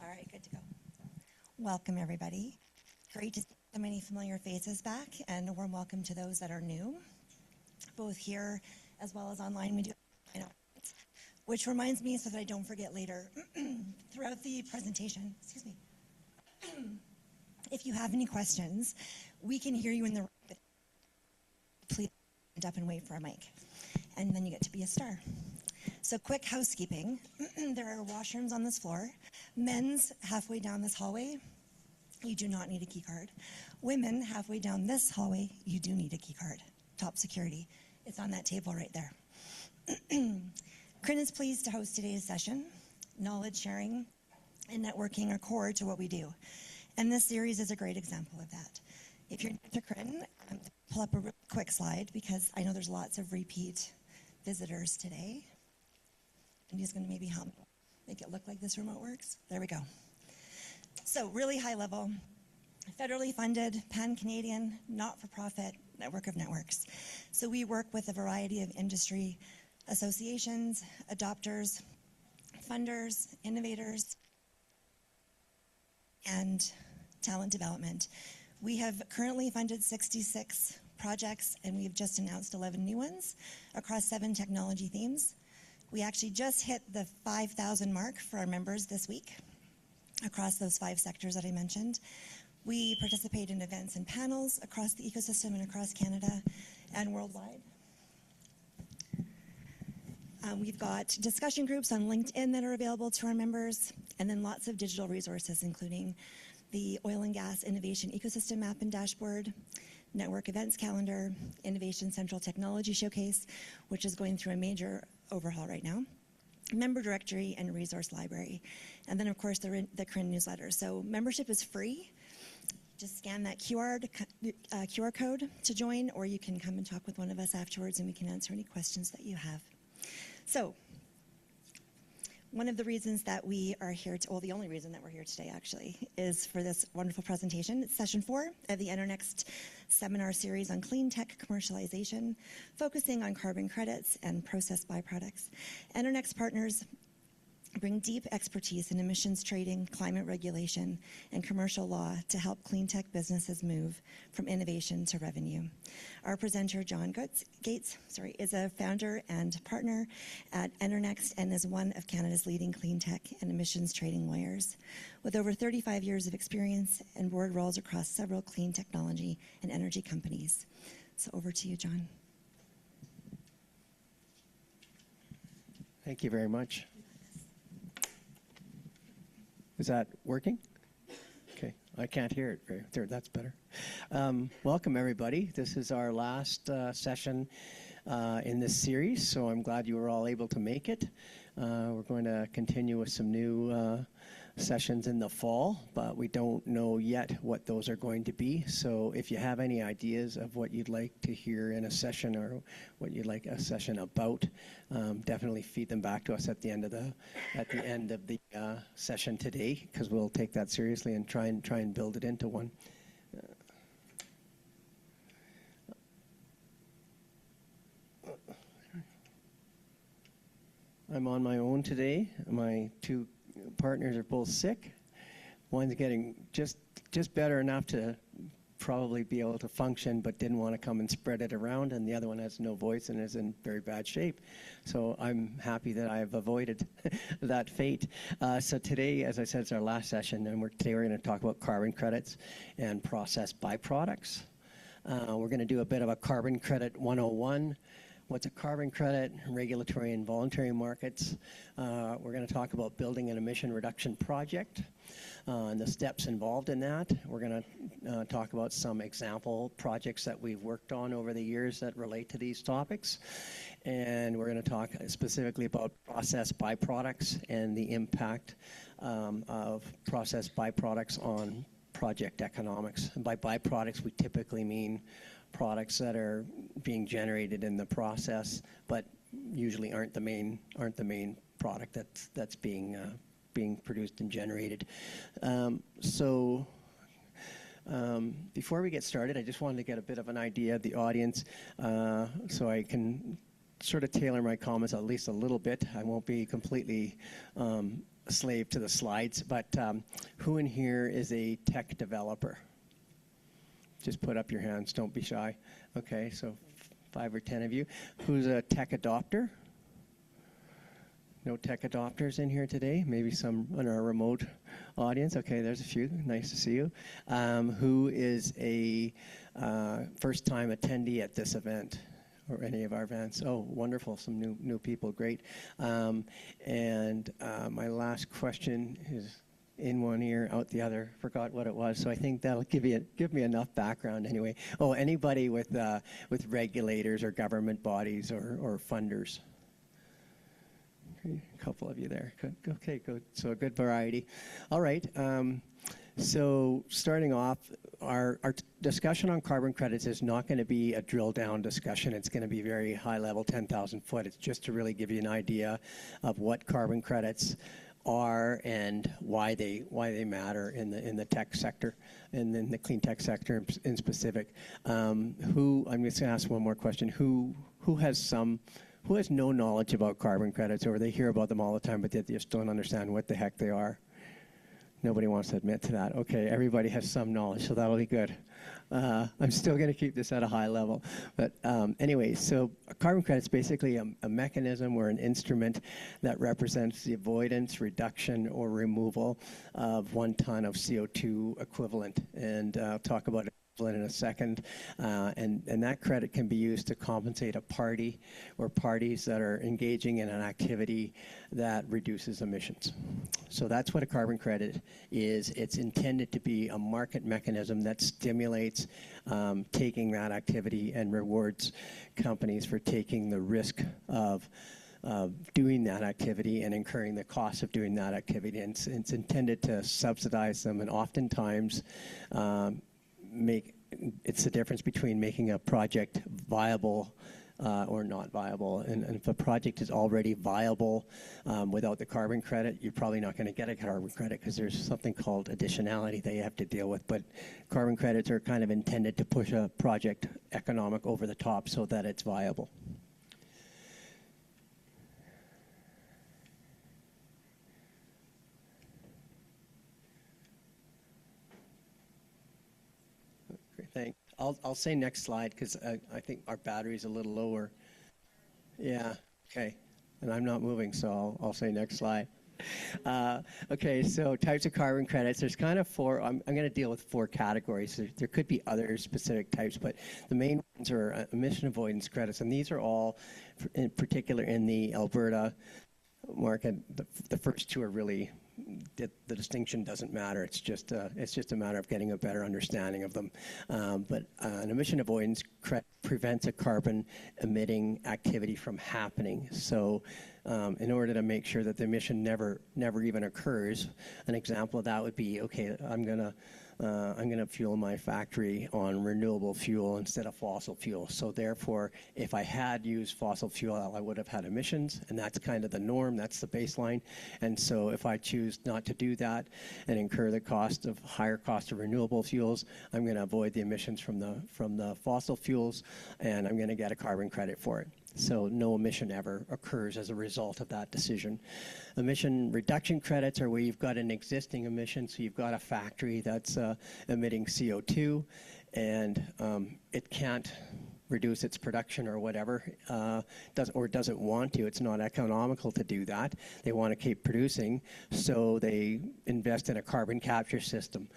All right, good to go. Welcome, everybody. Great to see so many familiar faces back, and a warm welcome to those that are new, both here as well as online. We do, which reminds me, so that I don't forget later, throughout the presentation, excuse me, if you have any questions, we can hear you in the room. Please stand up and wait for a mic, and then you get to be a star. So quick housekeeping. There are washrooms on this floor. Men's halfway down this hallway, you do not need a key card. Women halfway down this hallway, you do need a key card. Top security. It's on that table right there. CRIN is pleased to host today's session. Knowledge sharing and networking are core to what we do. And this series is a great example of that. If you're new to CRIN, pull up a real quick slide because I know there's lots of repeat visitors today. And he's going to maybe help make it look like this remote works. There we go. So really high level, federally funded, pan-Canadian, not-for-profit network of networks. So we work with a variety of industry associations, adopters, funders, innovators, and talent development. We have currently funded 66 projects, and we've just announced 11 new ones across 7 technology themes. We actually just hit the 5,000 mark for our members this week across those 5 sectors that I mentioned. We participate in events and panels across the ecosystem and across Canada and worldwide. We've got discussion groups on LinkedIn that are available to our members, and then lots of digital resources, including the Oil and Gas Innovation Ecosystem Map and Dashboard, Network Events Calendar, Innovation Central Technology Showcase, which is going through a major overhaul right now, member directory and resource library, and then of course the CRIN newsletter. So membership is free. Just scan that QR code to join, or you can come and talk with one of us afterwards and we can answer any questions that you have. So one of the reasons that we are here, the only reason that we're here today actually, is for this wonderful presentation. It's session 4 of the EnerNext seminar series on clean tech commercialization, focusing on carbon credits and process byproducts. EnerNext partners bring deep expertise in emissions trading, climate regulation, and commercial law to help clean tech businesses move from innovation to revenue. Our presenter, John Gates, is a founder and partner at EnerNext and is one of Canada's leading clean tech and emissions trading lawyers, with over 35 years of experience and board roles across several clean technology and energy companies. So over to you, John. Thank you very much. Is that working? Okay, I can't hear it very there. That's better. Welcome, everybody. This is our last session in this series, so I'm glad you were all able to make it. We're going to continue with some new sessions in the fall, but we don't know yet what those are going to be. So if you have any ideas of what you'd like to hear in a session or what you'd like a session about, definitely feed them back to us at the end of the session today, because we'll take that seriously and try and build it into one. I'm on my own today. My 2 partners are both sick. One's getting just better enough to probably be able to function, but didn't want to come and spread it around, and the other one has no voice and is in very bad shape. So I'm happy that I've avoided that fate. So today, as I said, it's our last session, and today we're going to talk about carbon credits and process byproducts. We're going to do a bit of a carbon credit 101. What's a carbon credit, regulatory and voluntary markets. We're going to talk about building an emission reduction project and the steps involved in that. We're going to talk about some example projects that we've worked on over the years that relate to these topics. And we're going to talk specifically about process byproducts and the impact of process byproducts on project economics. And by byproducts, we typically mean products that are being generated in the process, but usually aren't the main product that's being produced and generated. Before we get started, I just wanted to get a bit of an idea of the audience, so I can sort of tailor my comments at least a little bit. I won't be completely a slave to the slides, but who in here is a tech developer? Just put up your hands, don't be shy. Okay, so 5 or 10 of you. Who's a tech adopter? No tech adopters in here today? Maybe some in our remote audience. Okay, there's a few. Nice to see you. Who is a first-time attendee at this event or any of our events? Oh, wonderful. Some new people. Great. And my last question is in one ear, out the other. Forgot what it was. So I think that'll give me enough background anyway. Oh, anybody with regulators or government bodies or funders? A couple of you there. Okay, good. So a good variety. All right. So starting off, our discussion on carbon credits is not going to be a drill down discussion. It's going to be very high level, 10,000 foot. It's just to really give you an idea of what carbon credits are and why they matter in the tech sector and in the clean tech sector in specific. I'm just going to ask one more question. Who has no knowledge about carbon credits, or they hear about them all the time, but they just don't understand what the heck they are? Nobody wants to admit to that. Okay, everybody has some knowledge, so that'll be good. I'm still going to keep this at a high level. But anyway, so a carbon credit is basically a mechanism or an instrument that represents the avoidance, reduction, or removal of 1 ton of CO2 equivalent. And I'll talk about it in a second, and that credit can be used to compensate a party or parties that are engaging in an activity that reduces emissions. So that's what a carbon credit is. It's intended to be a market mechanism that stimulates taking that activity and rewards companies for taking the risk of doing that activity and incurring the cost of doing that activity. And it's intended to subsidize them, and oftentimes it's the difference between making a project viable or not viable. And if a project is already viable without the carbon credit, you're probably not going to get a carbon credit because there's something called additionality that you have to deal with. But carbon credits are kind of intended to push a project economic over the top so that it's viable. Thanks. I'll say next slide because I think our battery's a little lower. Yeah, okay. And I'm not moving, so I'll say next slide. Okay, so types of carbon credits. There's kind of 4. I'm going to deal with 4 categories. There could be other specific types, but the main ones are emission avoidance credits, and these are all, in particular, in the Alberta market. The first 2 are really, the distinction doesn't matter. It's just a matter of getting a better understanding of them. But an emission avoidance credit prevents a carbon emitting activity from happening. So in order to make sure that the emission never even occurs, an example of that would be, okay, I'm gonna fuel my factory on renewable fuel instead of fossil fuel. So therefore, if I had used fossil fuel, I would have had emissions, and that's kind of the norm. That's the baseline. And so if I choose not to do that and incur the higher cost of renewable fuels, I'm going to avoid the emissions from the fossil fuels, and I'm going to get a carbon credit for it. So no emission ever occurs as a result of that decision. Emission reduction credits are where you've got an existing emission, so you've got a factory that's emitting CO2, and it can't reduce its production or whatever, doesn't want to. It's not economical to do that. They want to keep producing, so they invest in a carbon capture system.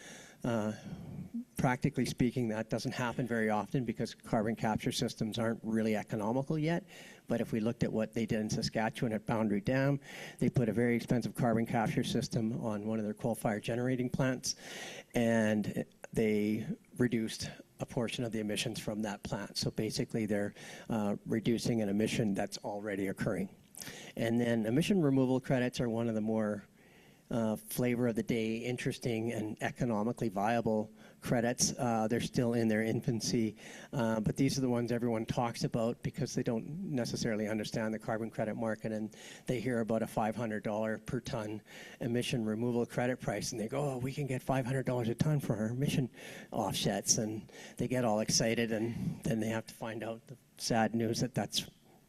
Practically speaking, that doesn't happen very often because carbon capture systems aren't really economical yet. But if we looked at what they did in Saskatchewan at Boundary Dam, they put a very expensive carbon capture system on one of their coal-fired generating plants, and they reduced a portion of the emissions from that plant. So basically, they're reducing an emission that's already occurring. And then emission removal credits are one of the more flavor of the day, interesting and economically viable credits. They're still in their infancy, but these are the ones everyone talks about because they don't necessarily understand the carbon credit market, and they hear about a $500 per ton emission removal credit price, and they go, oh, we can get $500 a ton for our emission offsets, and they get all excited, and then they have to find out the sad news that that's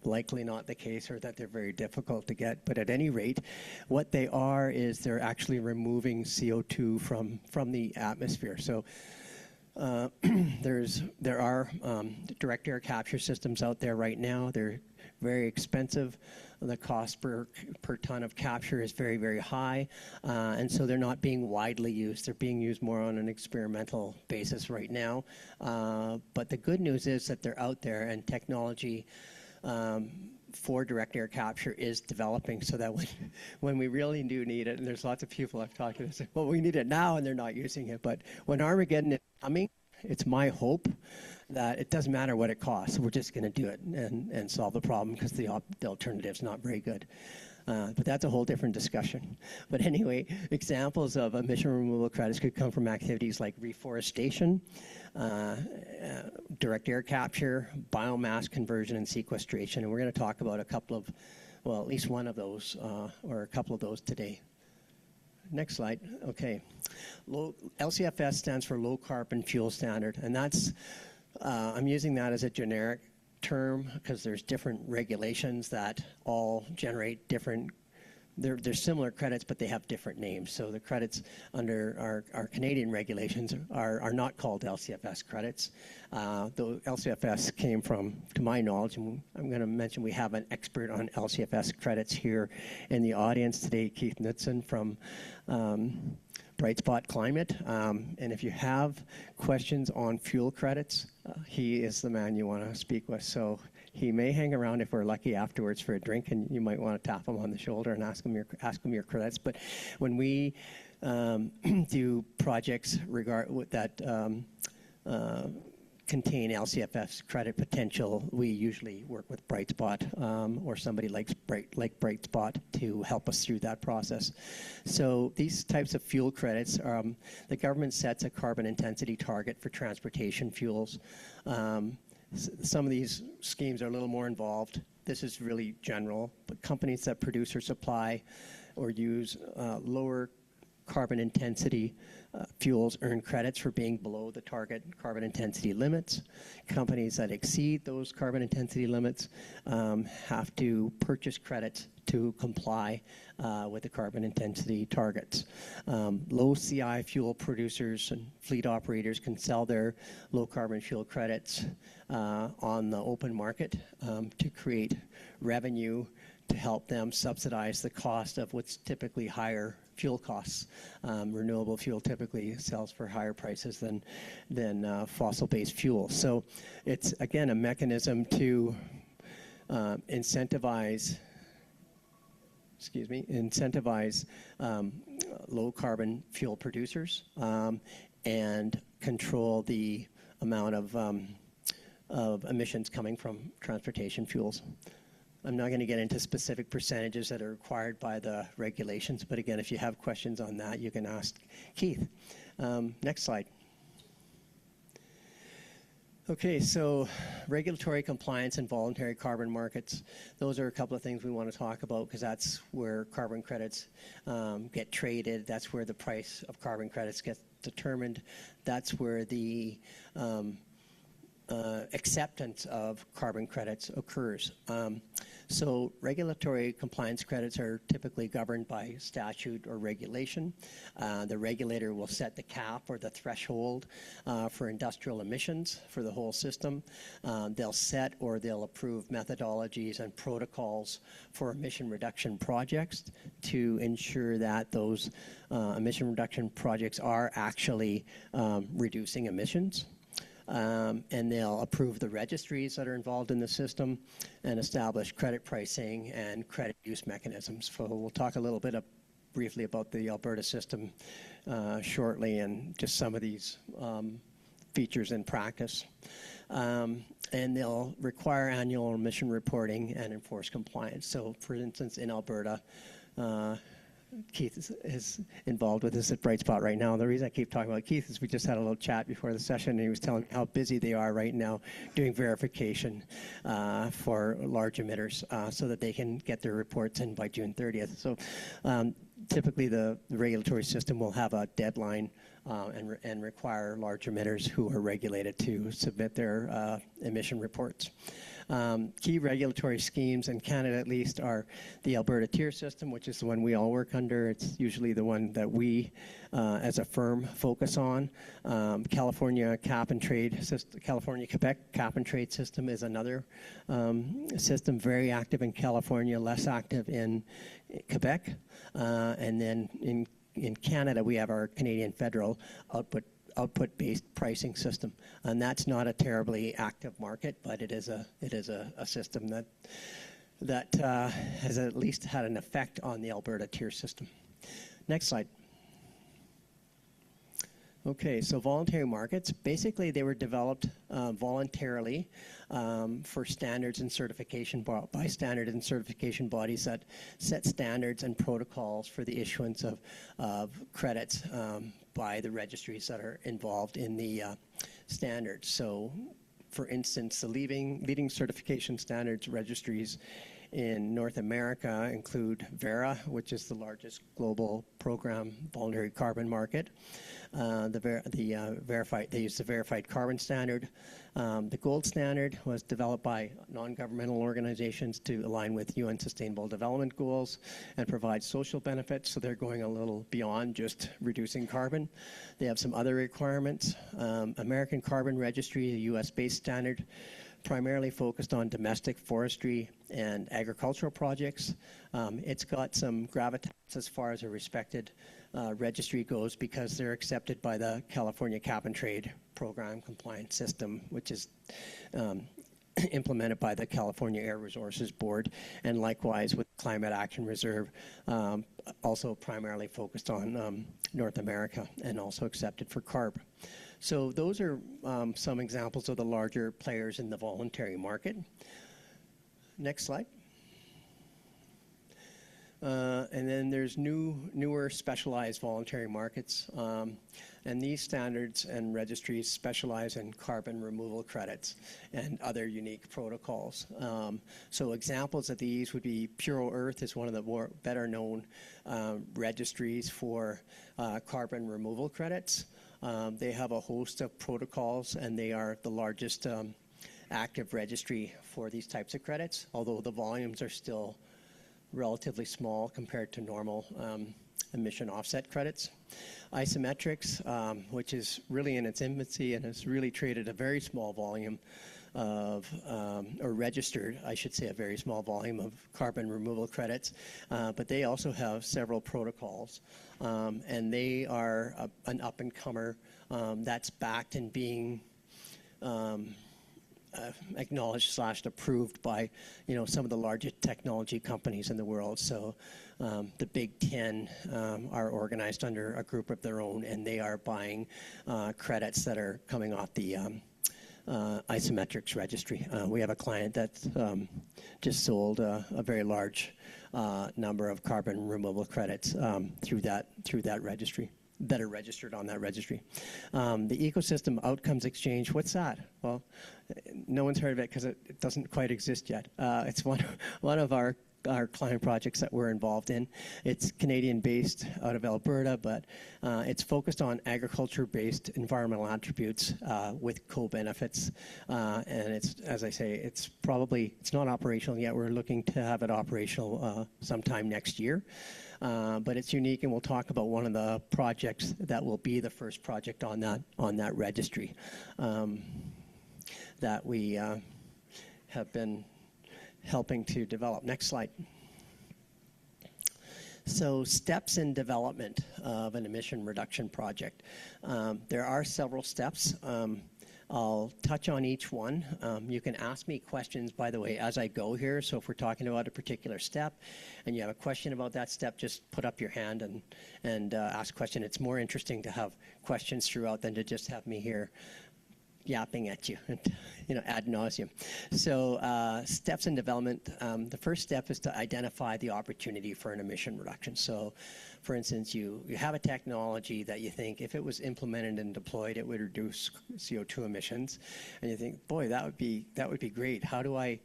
likely not the case, or that they're very difficult to get. But at any rate, what they are is they're actually removing CO2 from the atmosphere. So there are direct air capture systems out there right now. They're very expensive. The cost per ton of capture is very, very high, and so they're not being widely used. They're being used more on an experimental basis right now. But the good news is that they're out there, and technology for direct air capture is developing, so that when we really do need it, and there's lots of people I've talked to that say, well, we need it now, and they're not using it. But when Armageddon is coming, it's my hope that it doesn't matter what it costs. We're just going to do it and solve the problem, because the alternative's not very good. But that's a whole different discussion. But anyway, examples of emission removal credits could come from activities like reforestation, direct air capture, biomass conversion, and sequestration. And we're going to talk about a couple of, well, at least one of those, or a couple of those today. Next slide. Okay. LCFS stands for Low Carbon Fuel Standard, and that's, I'm using that as a generic term because there's different regulations that all generate different, they're similar credits, but they have different names. So the credits under our Canadian regulations are not called LCFS credits. The LCFS came from, to my knowledge, and I'm going to mention we have an expert on LCFS credits here in the audience today, Keith Knudsen from Bright Spot Climate. And if you have questions on fuel credits, he is the man you want to speak with. So he may hang around if we're lucky afterwards for a drink, and you might want to tap him on the shoulder and ask him your credits. But when we do projects that contain LCFS credit potential, we usually work with Bright Spot or somebody like Bright Spot to help us through that process. So these types of fuel credits, the government sets a carbon intensity target for transportation fuels. Some of these schemes are a little more involved. This is really general, but companies that produce or supply or use lower carbon intensity fuels earn credits for being below the target carbon intensity limits. Companies that exceed those carbon intensity limits have to purchase credits to comply with the carbon intensity targets. Low CI fuel producers and fleet operators can sell their low carbon fuel credits on the open market to create revenue to help them subsidize the cost of what's typically higher fuel costs. Renewable fuel typically sells for higher prices than fossil-based fuel. So it's, again, a mechanism to incentivize low carbon fuel producers and control the amount of emissions coming from transportation fuels. I'm not going to get into specific percentages that are required by the regulations, but again, if you have questions on that, you can ask Keith. Next slide. Okay, so regulatory compliance and voluntary carbon markets. Those are a couple of things we want to talk about because that's where carbon credits get traded. That's where the price of carbon credits gets determined. That's where the acceptance of carbon credits occurs. So regulatory compliance credits are typically governed by statute or regulation. The regulator will set the cap or the threshold for industrial emissions for the whole system. They'll set or they'll approve methodologies and protocols for emission reduction projects to ensure that those emission reduction projects are actually reducing emissions. And they'll approve the registries that are involved in the system and establish credit pricing and credit use mechanisms. So we'll talk a little bit briefly about the Alberta system shortly and just some of these features in practice. And they'll require annual emission reporting and enforce compliance. So for instance, in Alberta, Keith is involved with this at Bright Spot right now. The reason I keep talking about Keith is we just had a little chat before the session, and he was telling me how busy they are right now doing verification for large emitters so that they can get their reports in by June 30th. So typically the regulatory system will have a deadline and require large emitters who are regulated to submit their emission reports. Key regulatory schemes in Canada, at least, are the Alberta tier system, which is the one we all work under. It's usually the one that we, as a firm, focus on. California cap and trade system, California Quebec cap and trade system is another system, very active in California, less active in Quebec. And then in Canada, we have our Canadian federal output-based pricing system, and that's not a terribly active market, but it is a system that has at least had an effect on the Alberta tier system. Next slide. Okay, so voluntary markets, basically they were developed voluntarily for standards and certification by standard and certification bodies that set standards and protocols for the issuance of credits by the registries that are involved in the standards. So, for instance, the leading certification standards registries in North America include VERA, which is the largest global program voluntary carbon market. They use the verified carbon standard. The gold standard was developed by non-governmental organizations to align with UN Sustainable Development Goals and provide social benefits, so they're going a little beyond just reducing carbon. They have some other requirements. American Carbon Registry, a US-based standard, primarily focused on domestic forestry and agricultural projects. It's got some gravitas as far as a respected registry goes because they're accepted by the California Cap and Trade Program Compliance System, which is implemented by the California Air Resources Board, and likewise with Climate Action Reserve, also primarily focused on North America and also accepted for CARB. So those are some examples of the larger players in the voluntary market. Next slide. And then there's newer specialized voluntary markets. And these standards and registries specialize in carbon removal credits and other unique protocols. So examples of these would be Puro Earth is one of the better known registries for carbon removal credits. They have a host of protocols, and they are the largest active registry for these types of credits, although the volumes are still relatively small compared to normal emission offset credits. Isometrics, which is really in its infancy and has really traded a very small volume of, or registered, I should say, a very small volume of carbon removal credits, but they also have several protocols, and they are an up-and-comer that's backed and being acknowledged / approved by, some of the largest technology companies in the world. So the Big 10 are organized under a group of their own, and they are buying credits that are coming off the Isometrics registry. We have a client that just sold a very large number of carbon removal credits through that registry, that are registered on that registry. The Ecosystem Outcomes Exchange, what's that? Well, no one's heard of it because it doesn't quite exist yet. It's one of our client projects that we're involved in. It's Canadian-based out of Alberta, but it's focused on agriculture-based environmental attributes with co-benefits. And it's, as I say, it's not operational yet. We're looking to have it operational sometime next year. But it's unique, and we'll talk about one of the projects that will be the first project on that registry that we have been helping to develop. Next slide. So steps in development of an emission reduction project. There are several steps. I'll touch on each one. You can ask me questions, by the way, as I go here. So if we're talking about a particular step and you have a question about that step, just put up your hand and ask a question. It's more interesting to have questions throughout than to just have me here yapping at you, ad nauseum. So steps in development, the first step is to identify the opportunity for an emission reduction. So for instance, you have a technology that you think if it was implemented and deployed, it would reduce CO2 emissions. And you think, boy, that would be great. How do I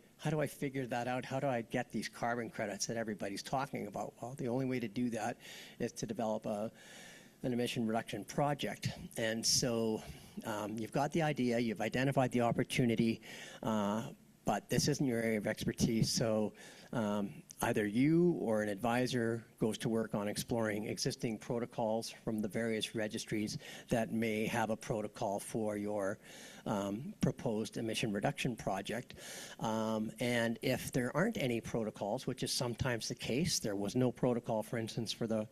figure that out? How do I get these carbon credits that everybody's talking about? Well, the only way to do that is to develop an emission reduction project. And so you've got the idea, you've identified the opportunity, but this isn't your area of expertise, so either you or an advisor goes to work on exploring existing protocols from the various registries that may have a protocol for your proposed emission reduction project. And if there aren't any protocols, which is sometimes the case, there was no protocol, for instance, for the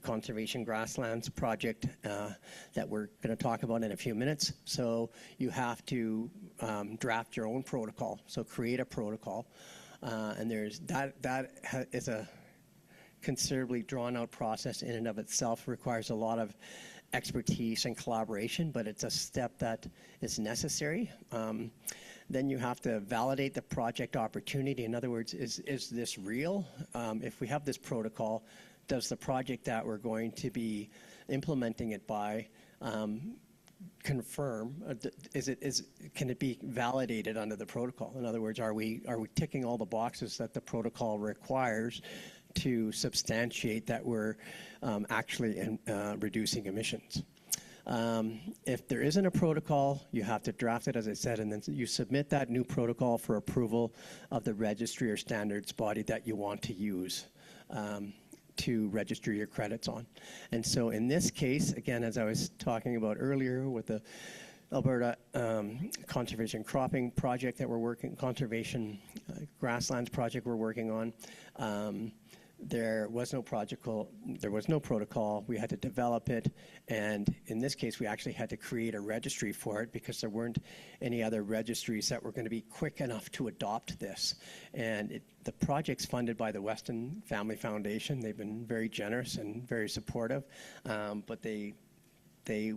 conservation grasslands project that we're going to talk about in a few minutes. So you have to draft your own protocol. So create a protocol. And there's that is a considerably drawn out process in and of itself, requires a lot of expertise and collaboration, but it's a step that is necessary. Then you have to validate the project opportunity. In other words, is this real? If we have this protocol, does the project that we're going to be implementing it by confirm, can it be validated under the protocol? In other words, are we ticking all the boxes that the protocol requires to substantiate that we're actually reducing emissions? If there isn't a protocol, you have to draft it, as I said, and then you submit that new protocol for approval of the registry or standards body that you want to use to register your credits on. And so in this case, again, as I was talking about earlier with the Alberta conservation cropping project that we're working, conservation grasslands project we're working on, there was no protocol. We had to develop it, and in this case, we actually had to create a registry for it because there weren't any other registries that were going to be quick enough to adopt this. And the project's funded by the Weston Family Foundation. They've been very generous and very supportive, but they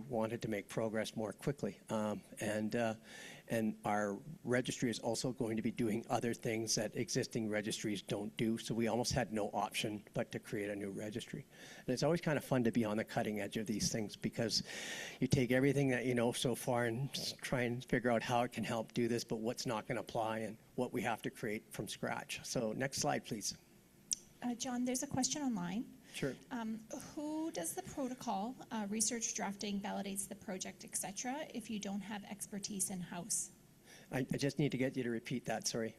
wanted to make progress more quickly. And our registry is also going to be doing other things that existing registries don't do, so we almost had no option but to create a new registry. And it's always kind of fun to be on the cutting edge of these things because you take everything that you know so far and try and figure out how it can help do this, but what's not going to apply and what we have to create from scratch. So next slide, please. John, there's a question online. Sure. Who does the protocol, research, drafting, validates the project, etc., if you don't have expertise in-house? I just need to get you to repeat that, sorry.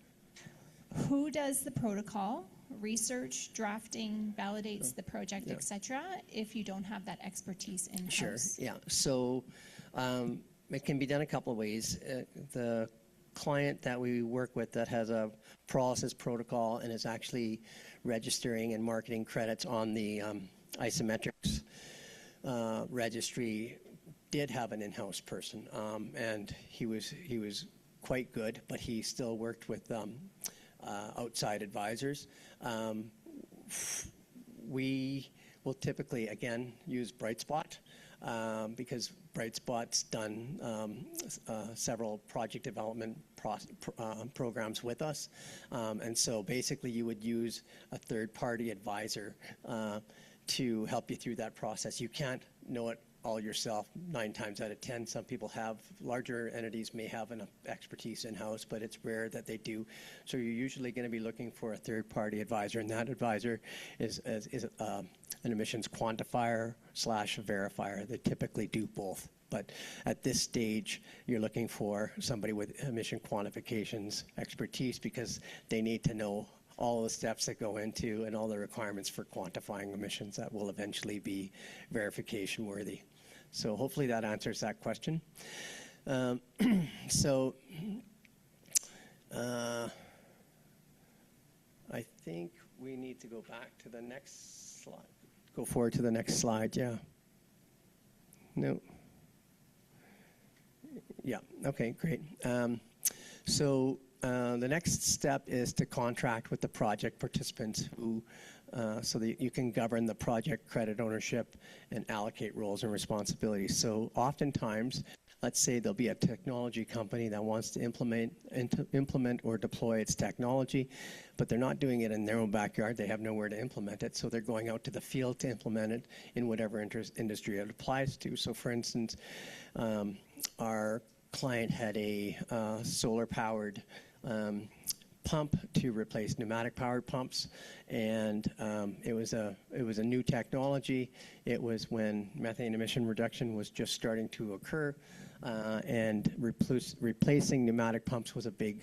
Who does the protocol, research, drafting, validates the project, etc., if you don't have that expertise in-house? Sure, yeah. So it can be done a couple of ways. The client that we work with that has a pyrolysis protocol and is actually registering and marketing credits on the isometrics registry did have an in-house person, and he was quite good, but he still worked with outside advisors. We will typically, again, use Brightspot because Brightspot's done several project development programs with us. And so basically you would use a third-party advisor to help you through that process. You can't know it all yourself 9 times out of 10. Some people have, larger entities may have an expertise in-house, but it's rare that they do. So you're usually going to be looking for a third-party advisor, and that advisor is an emissions quantifier / verifier. They typically do both. But at this stage, you're looking for somebody with emission quantifications expertise because they need to know all the steps that go into and all the requirements for quantifying emissions that will eventually be verification worthy. So hopefully that answers that question. I think we need to go back to the next slide. Go forward to the next slide, yeah. No. Yeah, okay, great. The next step is to contract with the project participants who, so that you can govern the project credit ownership and allocate roles and responsibilities. So oftentimes, let's say there'll be a technology company that wants to implement or deploy its technology, but they're not doing it in their own backyard. They have nowhere to implement it, so they're going out to the field to implement it in whatever industry it applies to. So for instance, our client had a solar-powered pump to replace pneumatic powered pumps, and it was a new technology. It was when methane emission reduction was just starting to occur, and replacing pneumatic pumps was a big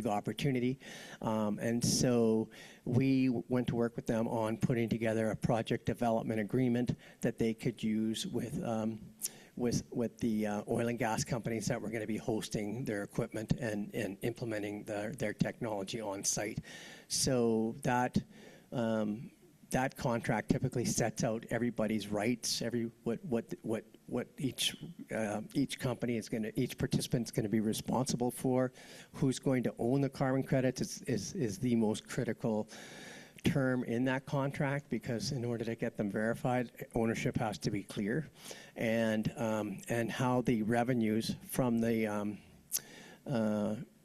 opportunity, and so we went to work with them on putting together a project development agreement that they could use with the oil and gas companies that were going to be hosting their equipment and implementing their technology on site. So that contract typically sets out everybody's rights, what each company is going to, each participant is going to be responsible for, who's going to own the carbon credits is the most critical term in that contract, because in order to get them verified, ownership has to be clear, and how the revenues from the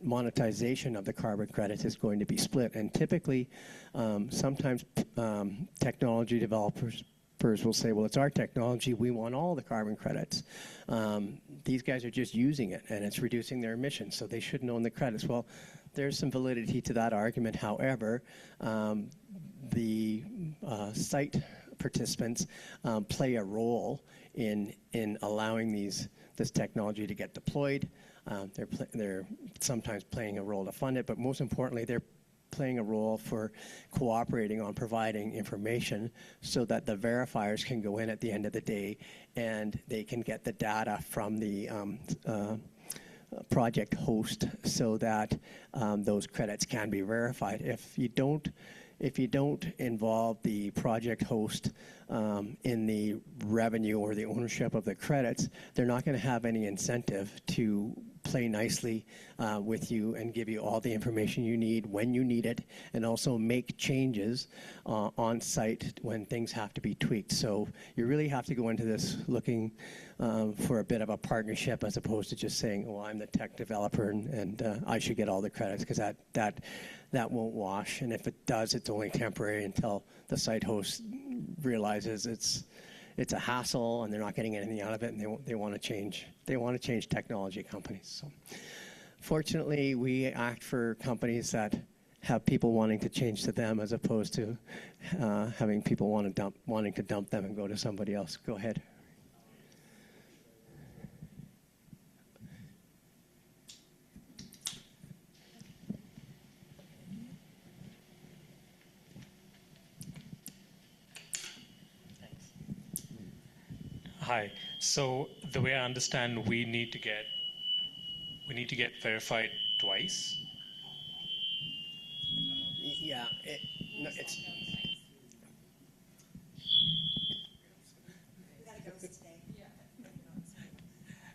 monetization of the carbon credits is going to be split. And typically, sometimes technology developers will say, well, it's our technology, we want all the carbon credits. These guys are just using it, and it's reducing their emissions, so they shouldn't own the credits. Well, there's some validity to that argument. However, the site participants play a role in allowing this technology to get deployed. They're sometimes playing a role to fund it, but most importantly, they're playing a role for cooperating on providing information so that the verifiers can go in at the end of the day and they can get the data from the project host so that those credits can be verified. If you don't involve the project host in the revenue or the ownership of the credits, they're not going to have any incentive to play nicely with you and give you all the information you need when you need it, and also make changes on site when things have to be tweaked. So you really have to go into this looking for a bit of a partnership, as opposed to just saying, well, I'm the tech developer and I should get all the credits, because that won't wash. And if it does, it's only temporary until the site host realizes it's a hassle and they're not getting anything out of it, and they want to change. They want to change technology companies. So fortunately, we act for companies that have people wanting to change to them, as opposed to having people wanting to dump them and go to somebody else. Go ahead. Hi. So the way I understand, we need to get verified twice. Yeah, it's.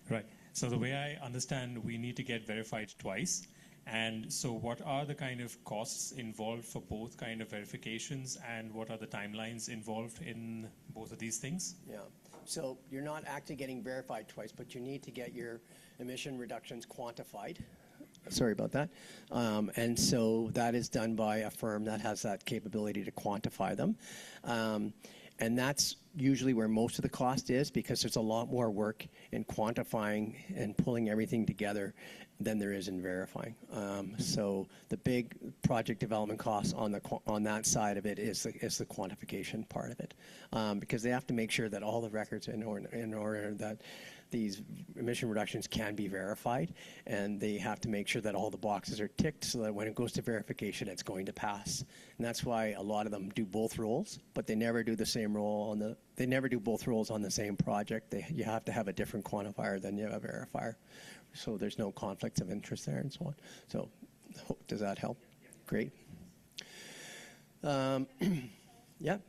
Right. So the way I understand, we need to get verified twice. And so what are the kind of costs involved for both kind of verifications, and what are the timelines involved in both of these things? Yeah. So you're not actually getting verified twice, but you need to get your emission reductions quantified. Sorry about that. And so that is done by a firm that has that capability to quantify them. And that's usually where most of the cost is, because there's a lot more work in quantifying and pulling everything together than there is in verifying. So the big project development costs on that side of it is the quantification part of it, because they have to make sure that all the records in order that these emission reductions can be verified, and they have to make sure that all the boxes are ticked so that when it goes to verification, it's going to pass. And that's why a lot of them do both roles, but they never do the same role they never do both roles on the same project. You have to have a different quantifier than you have a verifier, so there's no conflicts of interest there and so on. So does that help? Great. Yeah.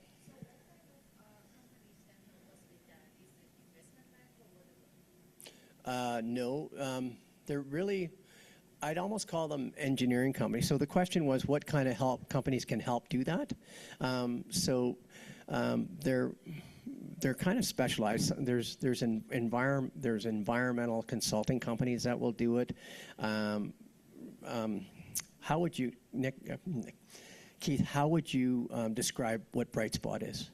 No, they're really, I'd almost call them engineering companies. So the question was, what kind of help companies can help do that? They're kind of specialized. There's environmental consulting companies that will do it. How would you, Keith? How would you describe what Bright Spot is?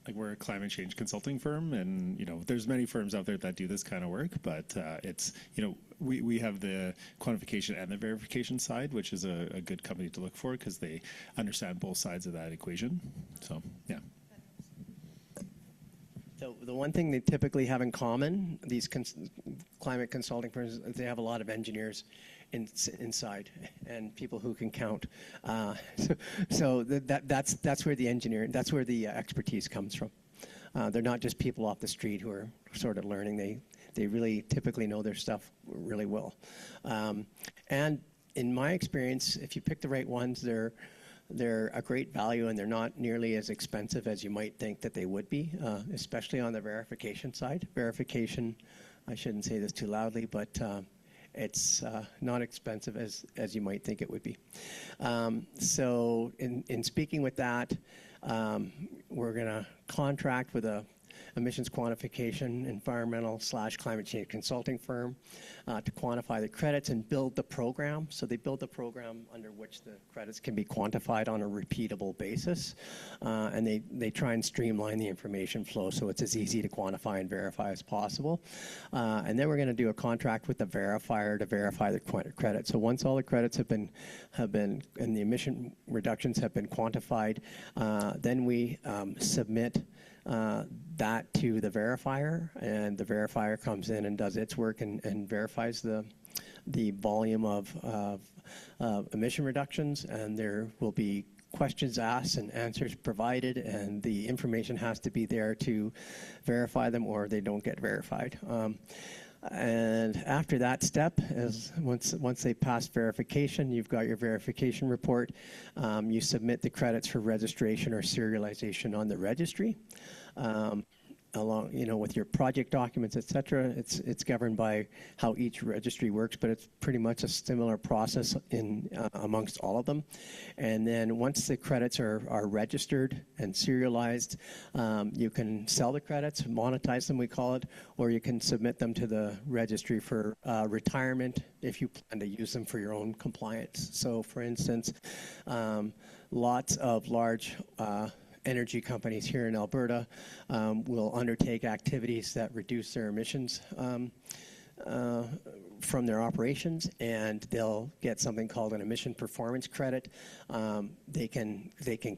like we're a climate change consulting firm, and there's many firms out there that do this kind of work, but it's we have the quantification and the verification side, which is a good company to look for because they understand both sides of that equation. So yeah. The one thing they typically have in common, these climate consulting firms, they have a lot of engineers inside and people who can count. That's where the expertise comes from. They're not just people off the street who are sort of learning. They really typically know their stuff really well. And in my experience, if you pick the right ones, they're a great value, and they're not nearly as expensive as you might think that they would be, especially on the verification side. Verification, I shouldn't say this too loudly, but it's not expensive as you might think it would be. So in speaking with that, we're going to contract with a emissions quantification, environmental/climate change consulting firm to quantify the credits and build the program. So they build the program under which the credits can be quantified on a repeatable basis. And they try and streamline the information flow so it's as easy to quantify and verify as possible. And then we're going to do a contract with the verifier to verify the credit. So once all the credits have been and the emission reductions have been quantified, then we submit that to the verifier, and the verifier comes in and does its work and verifies the volume of emission reductions, and there will be questions asked and answers provided, and the information has to be there to verify them or they don't get verified. And after that step, once they pass verification, you've got your verification report. You submit the credits for registration or serialization on the registry. Along, with your project documents, et cetera. It's governed by how each registry works, but it's pretty much a similar process amongst all of them. And then once the credits are registered and serialized, you can sell the credits, monetize them, we call it, or you can submit them to the registry for retirement if you plan to use them for your own compliance. So, for instance, lots of large energy companies here in Alberta will undertake activities that reduce their emissions from their operations, and they'll get something called an emission performance credit. They can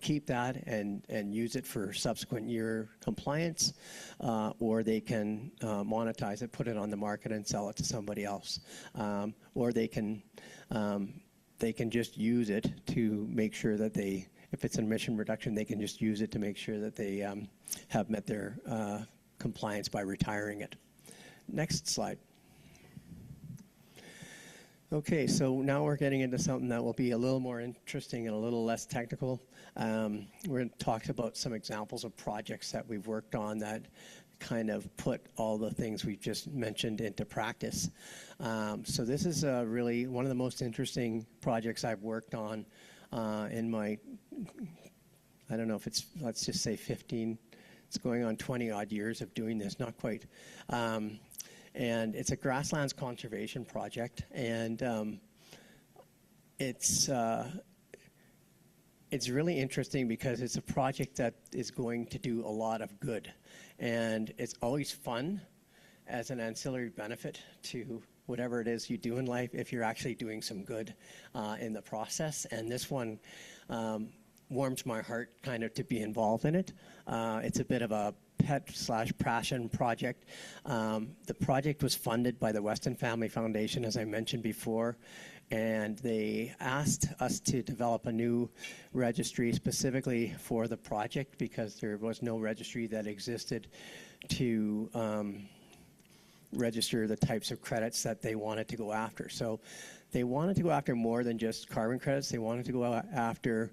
keep that and use it for subsequent year compliance, or they can monetize it, put it on the market, and sell it to somebody else, or they can just use it to make sure that if it's an emission reduction, they can just use it to make sure that they have met their compliance by retiring it. Next slide. Okay, so now we're getting into something that will be a little more interesting and a little less technical. We're going to talk about some examples of projects that we've worked on that kind of put all the things we've just mentioned into practice. So this is really one of the most interesting projects I've worked on in my, I don't know if it's, let's just say 15, it's going on 20 odd years of doing this, not quite. And it's a grasslands conservation project, and it's really interesting because it's a project that is going to do a lot of good, and it's always fun as an ancillary benefit to whatever it is you do in life if you're actually doing some good in the process. And this one warms my heart kind of to be involved in it. It's a bit of a pet/passion project. The project was funded by the Weston Family Foundation, as I mentioned before, and they asked us to develop a new registry specifically for the project because there was no registry that existed to register the types of credits that they wanted to go after. So they wanted to go after more than just carbon credits. They wanted to go after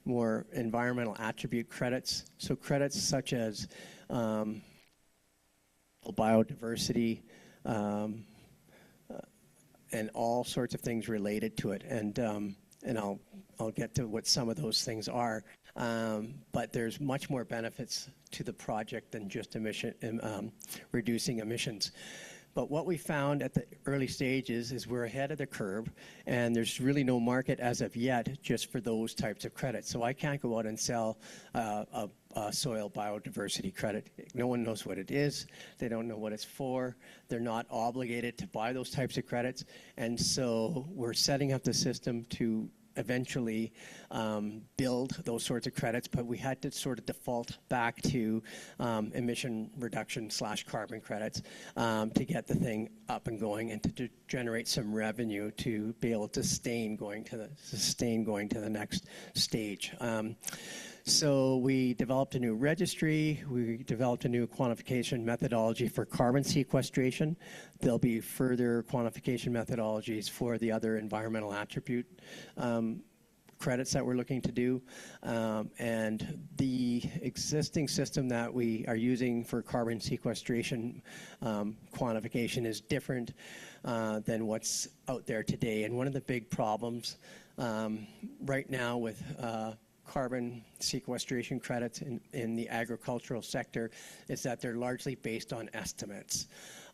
more environmental attribute credits. So credits such as biodiversity and all sorts of things related to it. And I'll get to what some of those things are. But there's much more benefits to the project than just reducing emissions. But what we found at the early stages is we're ahead of the curve, and there's really no market as of yet just for those types of credits. So I can't go out and sell a soil biodiversity credit. No one knows what it is. They don't know what it's for. They're not obligated to buy those types of credits. And so we're setting up the system to eventually build those sorts of credits, but we had to sort of default back to emission reduction / carbon credits to get the thing up and going and to generate some revenue to be able to sustain going to the next stage. So we developed a new registry. We developed a new quantification methodology for carbon sequestration. There'll be further quantification methodologies for the other environmental attribute credits that we're looking to do. And the existing system that we are using for carbon sequestration quantification is different than what's out there today. And one of the big problems right now with carbon sequestration credits in the agricultural sector is that they're largely based on estimates.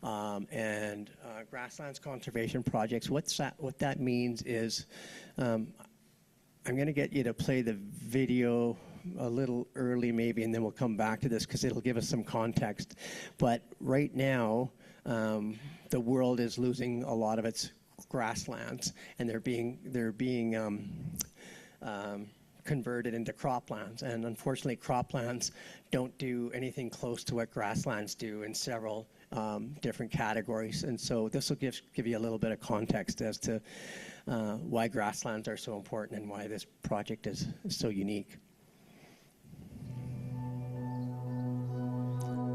And grasslands conservation projects, what that means is, I'm going to get you to play the video a little early maybe, and then we'll come back to this because it'll give us some context. But right now, the world is losing a lot of its grasslands, and they're being converted into croplands. And unfortunately, croplands don't do anything close to what grasslands do in several different categories. And so this will give you a little bit of context as to why grasslands are so important and why this project is so unique.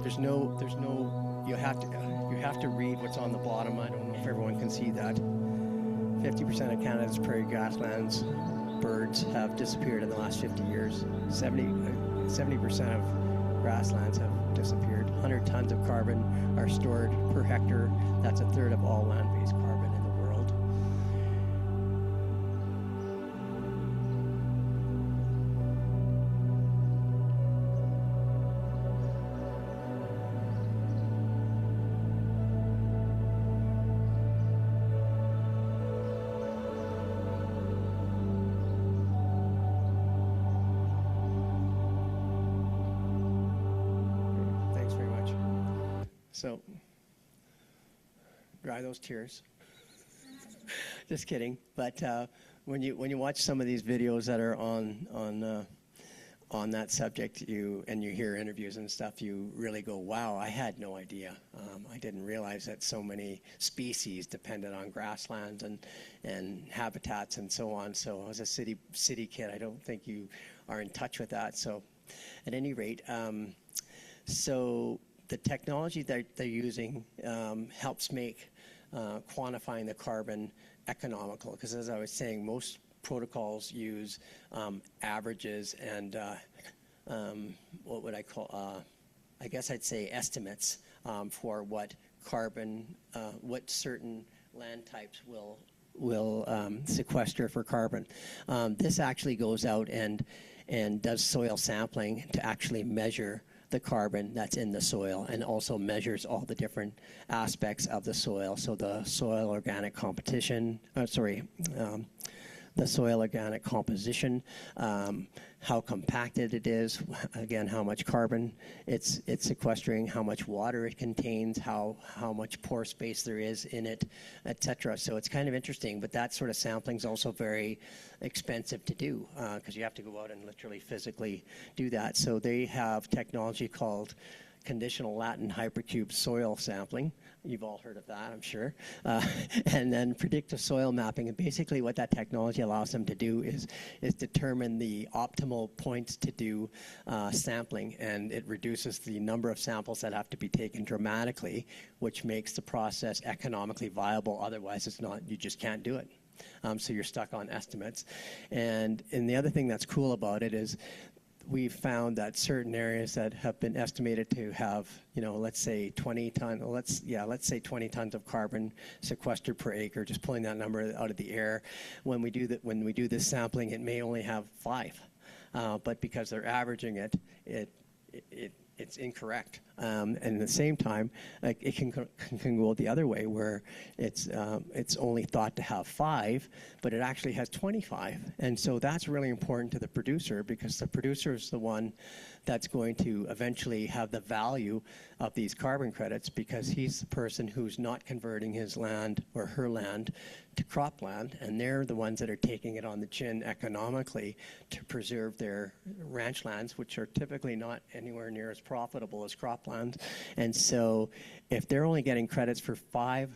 You have to read what's on the bottom. I don't know if everyone can see that. 50% of Canada's prairie grasslands birds have disappeared in the last 50 years. 70% of grasslands have disappeared. 100 tons of carbon are stored per hectare. That's a third of all land-based carbon in the world. Thanks very much. So, dry those tears. Just kidding. But when you watch some of these videos that are on that subject, you hear interviews and stuff, you really go, "Wow, I had no idea. I didn't realize that so many species depended on grasslands and habitats and so on." So, as a city kid, I don't think you are in touch with that. So, at any rate, so the technology that they're using helps make quantifying the carbon economical, because as I was saying, most protocols use averages and what would I call, I guess I'd say estimates for what carbon, what certain land types will sequester for carbon. This actually goes out and does soil sampling to actually measure the carbon that's in the soil, and also measures all the different aspects of the soil. So the soil organic the soil organic composition, how compacted it is, again, how much carbon it's sequestering, how much water it contains, how much pore space there is in it, etc. So it's kind of interesting, but that sort of sampling is also very expensive to do because you have to go out and literally physically do that. So they have technology called conditional Latin hypercube soil sampling. You've all heard of that, I'm sure. And then predictive soil mapping. And basically what that technology allows them to do is determine the optimal points to do sampling. And it reduces the number of samples that have to be taken dramatically, which makes the process economically viable. Otherwise, it's not, you just can't do it. So you're stuck on estimates. And the other thing that's cool about it is we've found that certain areas that have been estimated to have, let's say 20 tons of carbon sequestered per acre, just pulling that number out of the air. When we do this sampling, it may only have 5, but because they're averaging it's incorrect. And at the same time, like, it can go the other way, where it's only thought to have 5, but it actually has 25. And so that's really important to the producer, because the producer is the one that's going to eventually have the value of these carbon credits, because he's the person who's not converting his land or her land to cropland, and they're the ones that are taking it on the chin economically to preserve their ranch lands, which are typically not anywhere near as profitable as croplands. And so if they're only getting credits for 5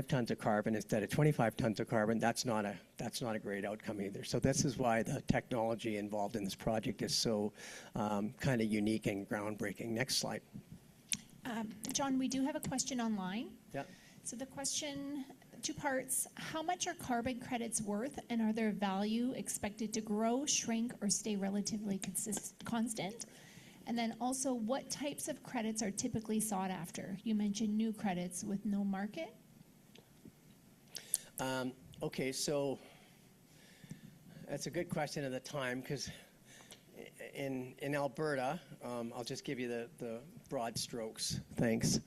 tons of carbon instead of 25 tons of carbon, that's not a great outcome either. So this is why the technology involved in this project is so kind of unique and groundbreaking. Next slide. John, we do have a question online. Yeah. So the question, 2 parts. How much are carbon credits worth, and are their value expected to grow, shrink, or stay relatively constant? And then also, what types of credits are typically sought after? You mentioned new credits with no market. Okay, so that's a good question at the time, because in Alberta, I'll just give you the broad strokes. Thanks.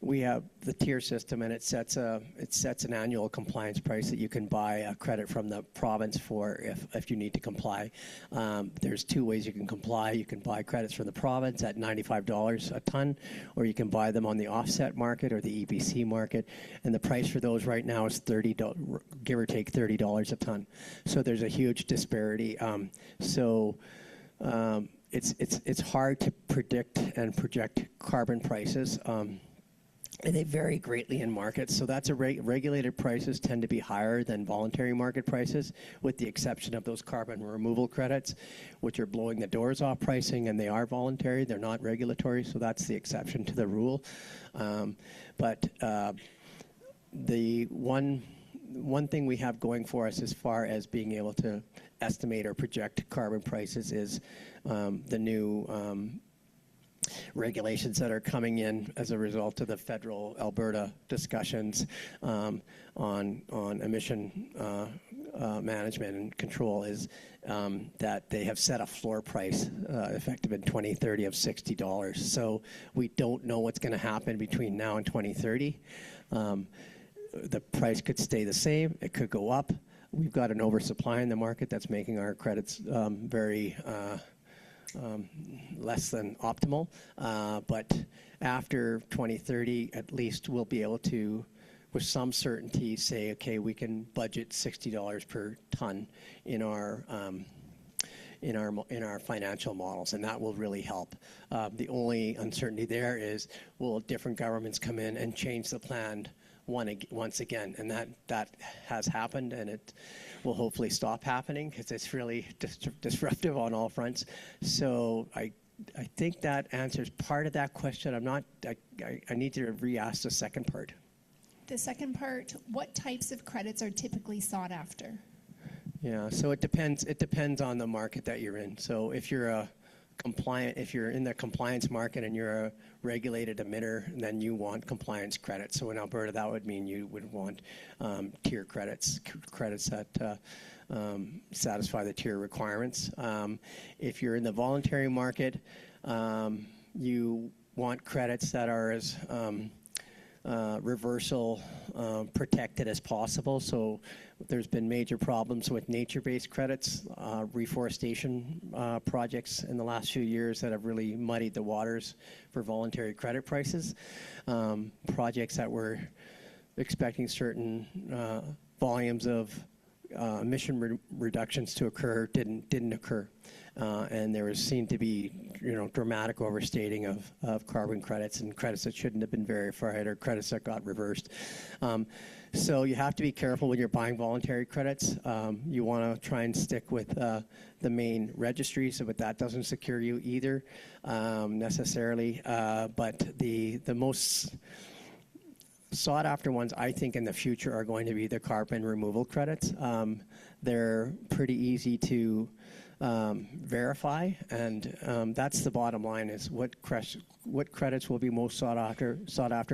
We have the tier system, and it sets an annual compliance price that you can buy a credit from the province for if you need to comply. There's 2 ways you can comply. You can buy credits from the province at $95 a ton, or you can buy them on the offset market or the EBC market. And the price for those right now is $30, give or take $30 a ton. So there's a huge disparity. It's hard to predict and project carbon prices. And they vary greatly in markets. So that's regulated prices tend to be higher than voluntary market prices, with the exception of those carbon removal credits, which are blowing the doors off pricing, and they are voluntary. They're not regulatory, so that's the exception to the rule. But the one thing we have going for us as far as being able to estimate or project carbon prices is the new regulations that are coming in as a result of the federal Alberta discussions on emission management and control, is that they have set a floor price effective in 2030 of $60. So we don't know what's going to happen between now and 2030. The price could stay the same. It could go up. We've got an oversupply in the market that's making our credits very less than optimal, but after 2030, at least we'll be able to, with some certainty, say, okay, we can budget $60 per ton in our financial models, and that will really help. The only uncertainty there is, will different governments come in and change the plan once again, and that has happened, and it will hopefully stop happening, because it's really disruptive on all fronts. So I think that answers part of that question. I need to re-ask the second part. The second part, what types of credits are typically sought after? Yeah, so it depends on the market that you're in. So if you're in the compliance market and you're a regulated emitter, then you want compliance credits. So in Alberta, that would mean you would want tier credits that satisfy the tier requirements. If you're in the voluntary market, you want credits that are as reversal protected as possible. So there's been major problems with nature-based credits, reforestation projects in the last few years that have really muddied the waters for voluntary credit prices. Projects that were expecting certain volumes of emission reductions to occur didn't occur. And there was seen to be, dramatic overstating of carbon credits, and credits that shouldn't have been verified, or credits that got reversed. So you have to be careful when you're buying voluntary credits. You want to try and stick with the main registry, but that doesn't secure you either necessarily. But the most sought after ones, I think, in the future are going to be the carbon removal credits. They're pretty easy to verify, and that's the bottom line, is what credits will be most sought after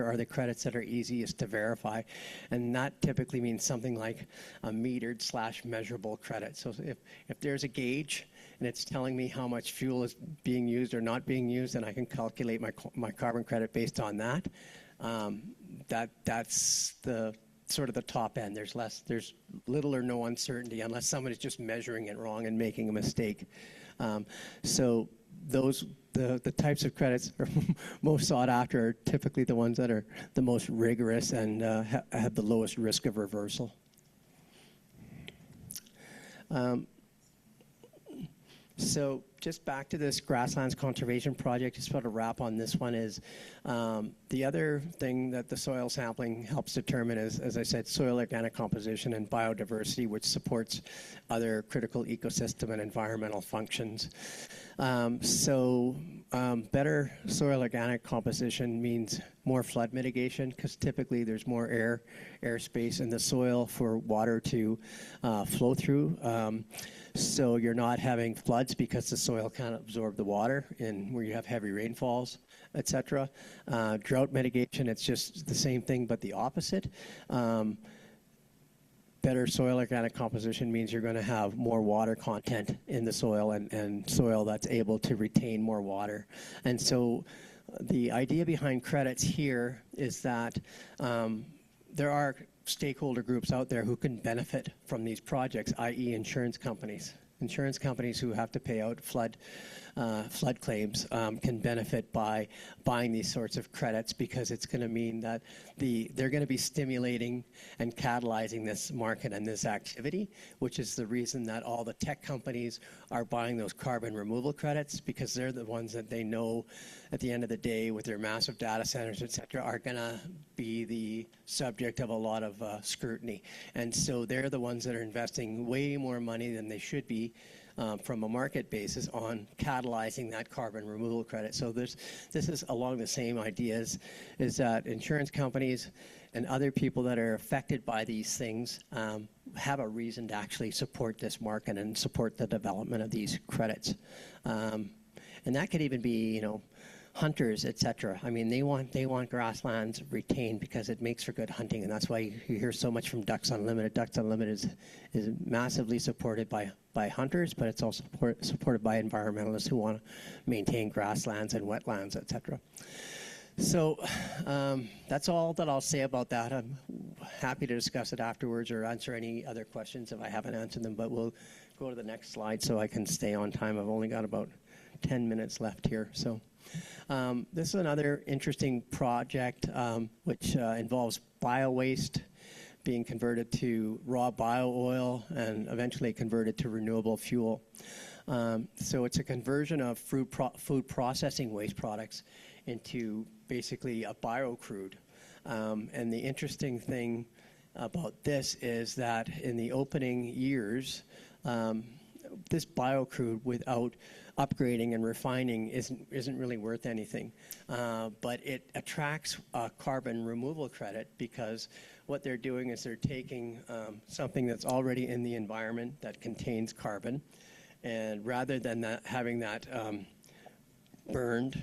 are the credits that are easiest to verify, and that typically means something like a metered / measurable credit. So if there's a gauge and it's telling me how much fuel is being used or not being used, and I can calculate my carbon credit based on that. That's the sort of the top end. There's little or no uncertainty unless someone is just measuring it wrong and making a mistake. So the types of credits are most sought after are typically the ones that are the most rigorous and have the lowest risk of reversal. So just back to this grasslands conservation project, just about a wrap on this one is the other thing that the soil sampling helps determine is, as I said, soil organic composition and biodiversity, which supports other critical ecosystem and environmental functions. Better soil organic composition means more flood mitigation, because typically there's more airspace in the soil for water to flow through. So you're not having floods because the soil can't absorb the water in where you have heavy rainfalls, etc. Drought mitigation, it's just the same thing but the opposite. Better soil organic composition means you're going to have more water content in the soil and soil that's able to retain more water. And so the idea behind credits here is that there are stakeholder groups out there who can benefit from these projects, i.e. insurance companies. Insurance companies who have to pay out flood claims can benefit by buying these sorts of credits, because it's going to mean that they're going to be stimulating and catalyzing this market and this activity, which is the reason that all the tech companies are buying those carbon removal credits, because they're the ones that they know at the end of the day with their massive data centers, et cetera, are going to be the subject of a lot of scrutiny. And so they're the ones that are investing way more money than they should be from a market basis on catalyzing that carbon removal credit. So this is along the same ideas, is that insurance companies and other people that are affected by these things have a reason to actually support this market and support the development of these credits. And that could even be, hunters, etc. I mean, they want grasslands retained because it makes for good hunting, and that's why you hear so much from Ducks Unlimited. Ducks Unlimited is massively supported by hunters, but it's also supported by environmentalists who want to maintain grasslands and wetlands, etc. So that's all that I'll say about that. I'm happy to discuss it afterwards or answer any other questions if I haven't answered them, but we'll go to the next slide so I can stay on time. I've only got about 10 minutes left here. So this is another interesting project which involves bio-waste being converted to raw bio-oil and eventually converted to renewable fuel. So it's a conversion of food processing waste products into basically a bio-crude. And the interesting thing about this is that in the opening years, this bio-crude without upgrading and refining isn't really worth anything. But it attracts a carbon removal credit, because what they're doing is they're taking something that's already in the environment that contains carbon, and rather than having that burned,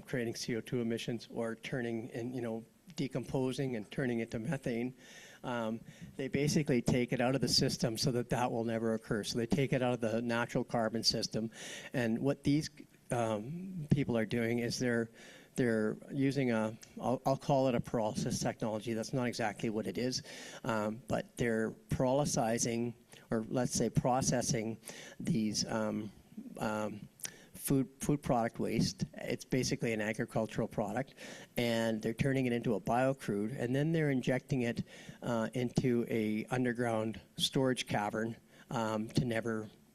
creating CO2 emissions, or turning in, decomposing and turning into methane, they basically take it out of the system so that will never occur. So they take it out of the natural carbon system. And what these people are doing is they're using I'll call it a pyrolysis technology. That's not exactly what it is, but they're pyrolyzing, or let's say processing these food product waste. It's basically an agricultural product, and they're turning it into a biocrude, and then they're injecting it into a underground storage cavern to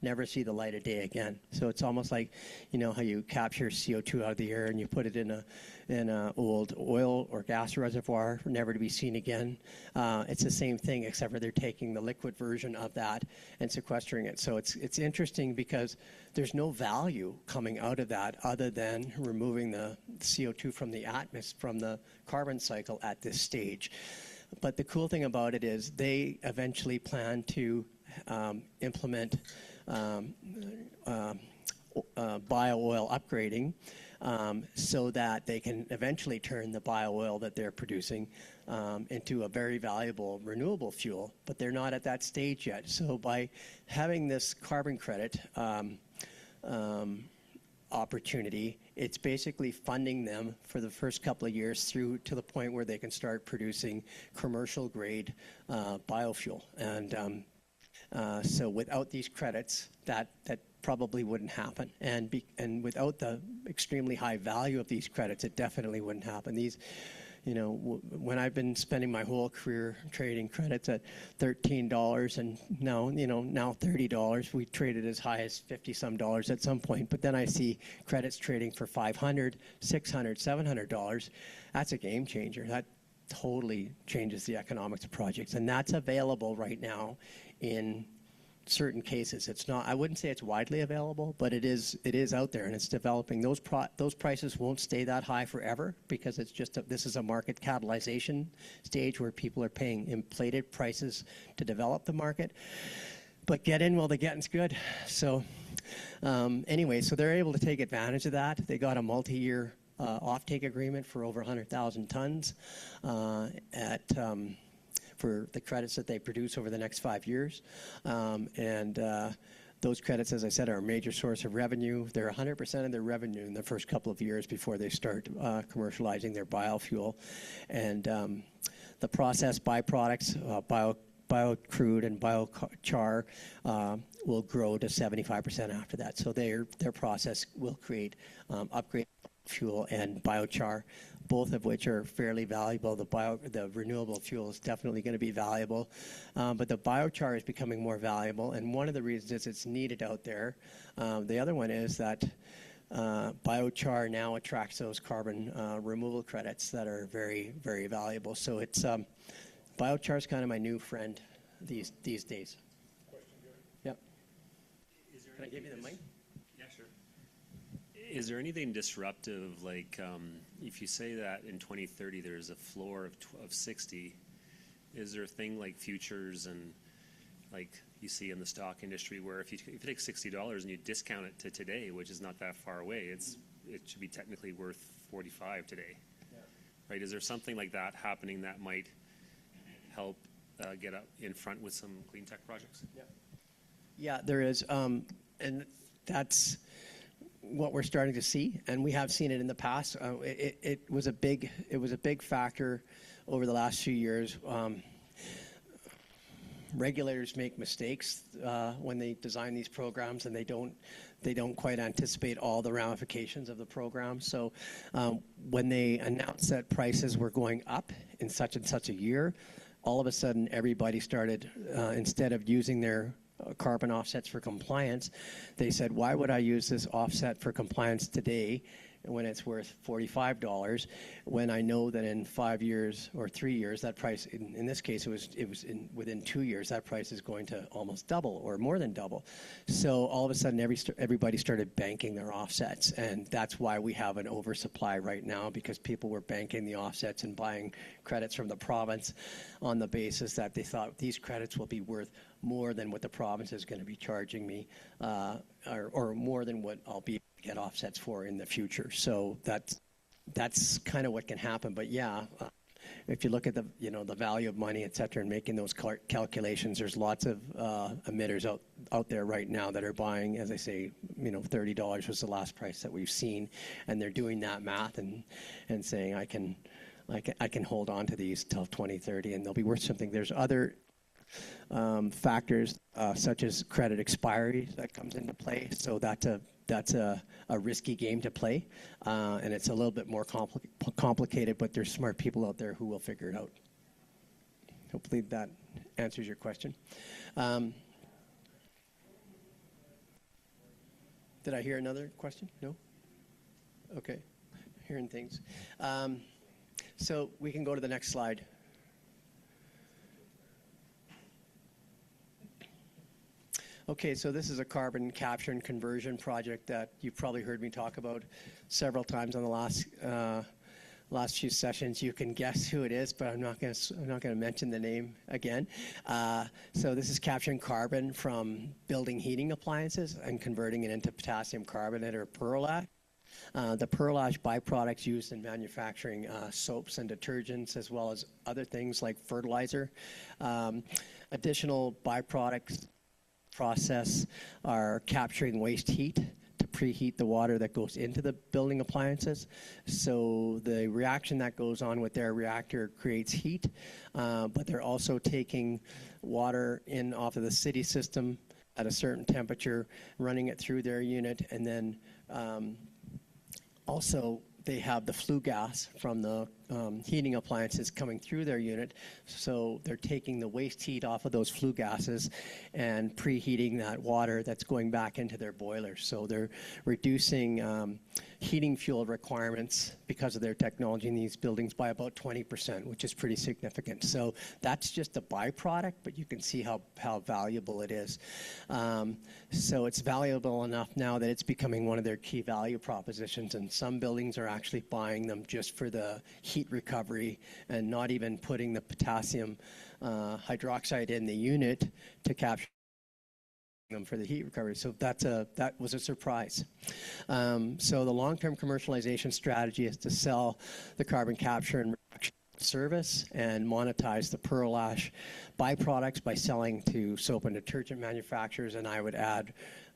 never see the light of day again. So it's almost like, how you capture CO2 out of the air and you put it in a old oil or gas reservoir, never to be seen again. It's the same thing, except for they're taking the liquid version of that and sequestering it. So it's interesting because there's no value coming out of that other than removing the CO2 from the atmosphere, from the carbon cycle at this stage. But the cool thing about it is they eventually plan to implement bio-oil upgrading so that they can eventually turn the bio-oil that they're producing into a very valuable renewable fuel, but they're not at that stage yet. So by having this carbon credit, opportunity. It's basically funding them for the first couple of years through to the point where they can start producing commercial grade biofuel. And so without these credits, that probably wouldn't happen. And without the extremely high value of these credits, it definitely wouldn't happen. These, when I've been spending my whole career trading credits at $13 and now $30, we traded as high as 50 some dollars at some point. But then I see credits trading for $500, $600, $700. That's a game changer. That totally changes the economics of projects. And that's available right now in certain cases. It's not, I wouldn't say it's widely available, but it is out there and it's developing. Those prices won't stay that high forever because it's just this is a market capitalization stage where people are paying inflated prices to develop the market. But get in while the getting's good. So anyway, so they're able to take advantage of that. They got a multi-year offtake agreement for over 100,000 tons for the credits that they produce over the next 5 years. Those credits, as I said, are a major source of revenue. They're 100% of their revenue in the first couple of years before they start commercializing their biofuel. And the processed byproducts, bio-crude and biochar will grow to 75% after that. So their process will create upgrade fuel and biochar, both of which are fairly valuable. The renewable fuel is definitely going to be valuable, but the biochar is becoming more valuable, and one of the reasons is it's needed out there. The other one is that biochar now attracts those carbon removal credits that are very, very valuable. So it's biochar is kind of my new friend these days. Yep. Can I give you the mic? Is there anything disruptive, like if you say that in 2030 there's a floor of 60, is there a thing like futures and like you see in the stock industry where if you take $60 and you discount it to today, which is not that far away, it should be technically worth 45 today, right? Is there something like that happening that might help get up in front with some clean tech projects? Yeah, there is, and that's what we're starting to see, and we have seen it in the past. It was a big factor over the last few years. Regulators make mistakes when they design these programs, and they don't quite anticipate all the ramifications of the program. So when they announced that prices were going up in such and such a year, all of a sudden everybody started, instead of using their carbon offsets for compliance, they said, why would I use this offset for compliance today when it's worth $45 when I know that in 5 years or 3 years that price, in this case it was within 2 years, that price is going to almost double or more than double. So all of a sudden everybody started banking their offsets, and that's why we have an oversupply right now, because people were banking the offsets and buying credits from the province on the basis that they thought these credits will be worth more than what the province is going to be charging me, or more than what I'll be able to get offsets for in the future. So that's kind of what can happen. But yeah, if you look at the value of money, et cetera, and making those calculations, there's lots of emitters out there right now that are buying, as I say, $30 was the last price that we've seen, and they're doing that math and saying I can hold on to these till 2030 and they'll be worth something. There's other factors such as credit expiry that comes into play. So that's a risky game to play, and it's a little bit more complicated, but there's smart people out there who will figure it out. Hopefully that answers your question. Did I hear another question? No? Okay. Hearing things. So we can go to the next slide. Okay, so this is a carbon capture and conversion project that you've probably heard me talk about several times on the last few sessions. You can guess who it is, but I'm not going to mention the name again. So this is capturing carbon from building heating appliances and converting it into potassium carbonate or perlite. The perlage byproducts used in manufacturing soaps and detergents, as well as other things like fertilizer. Additional byproducts process are capturing waste heat to preheat the water that goes into the building appliances. So the reaction that goes on with their reactor creates heat, but they're also taking water in off of the city system at a certain temperature, running it through their unit, and then also they have the flue gas from the heating appliances coming through their unit. So they're taking the waste heat off of those flue gases and preheating that water that's going back into their boilers. So they're reducing heating fuel requirements because of their technology in these buildings by about 20%, which is pretty significant. So that's just a byproduct, but you can see how valuable it is. So it's valuable enough now that it's becoming one of their key value propositions, and some buildings are actually buying them just for the heat recovery and not even putting the potassium hydroxide in the unit to capture them for the heat recovery. So that was a surprise. So the long-term commercialization strategy is to sell the carbon capture and reduction service and monetize the pearl ash byproducts by selling to soap and detergent manufacturers, and I would add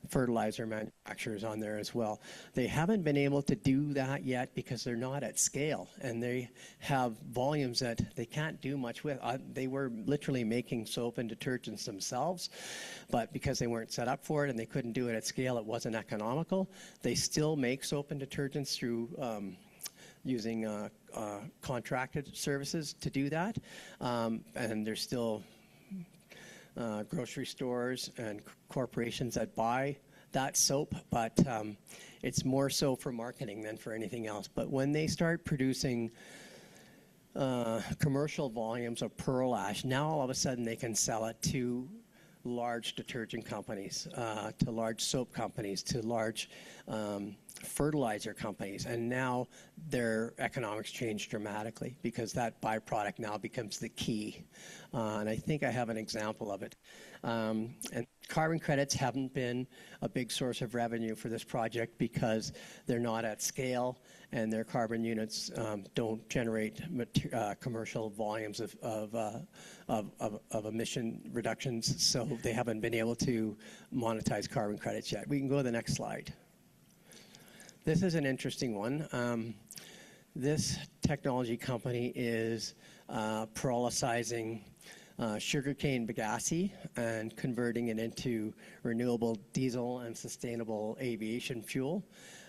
fertilizer manufacturers on there as well. They haven't been able to do that yet because they're not at scale, and they have volumes that they can't do much with. They were literally making soap and detergents themselves, but because they weren't set up for it and they couldn't do it at scale, it wasn't economical. They still make soap and detergents through using contracted services to do that, and there's still grocery stores and corporations that buy that soap, but it's more so for marketing than for anything else. But when they start producing commercial volumes of pearl ash, now all of a sudden they can sell it to large detergent companies, to large soap companies, to large fertilizer companies, and now their economics change dramatically because that byproduct now becomes the key. And I think I have an example of it. And carbon credits haven't been a big source of revenue for this project because they're not at scale and their carbon units don't generate commercial volumes of emission reductions, so they haven't been able to monetize carbon credits yet. We can go to the next slide. This is an interesting one. This technology company is pyrolyzing sugarcane bagasse and converting it into renewable diesel and sustainable aviation fuel.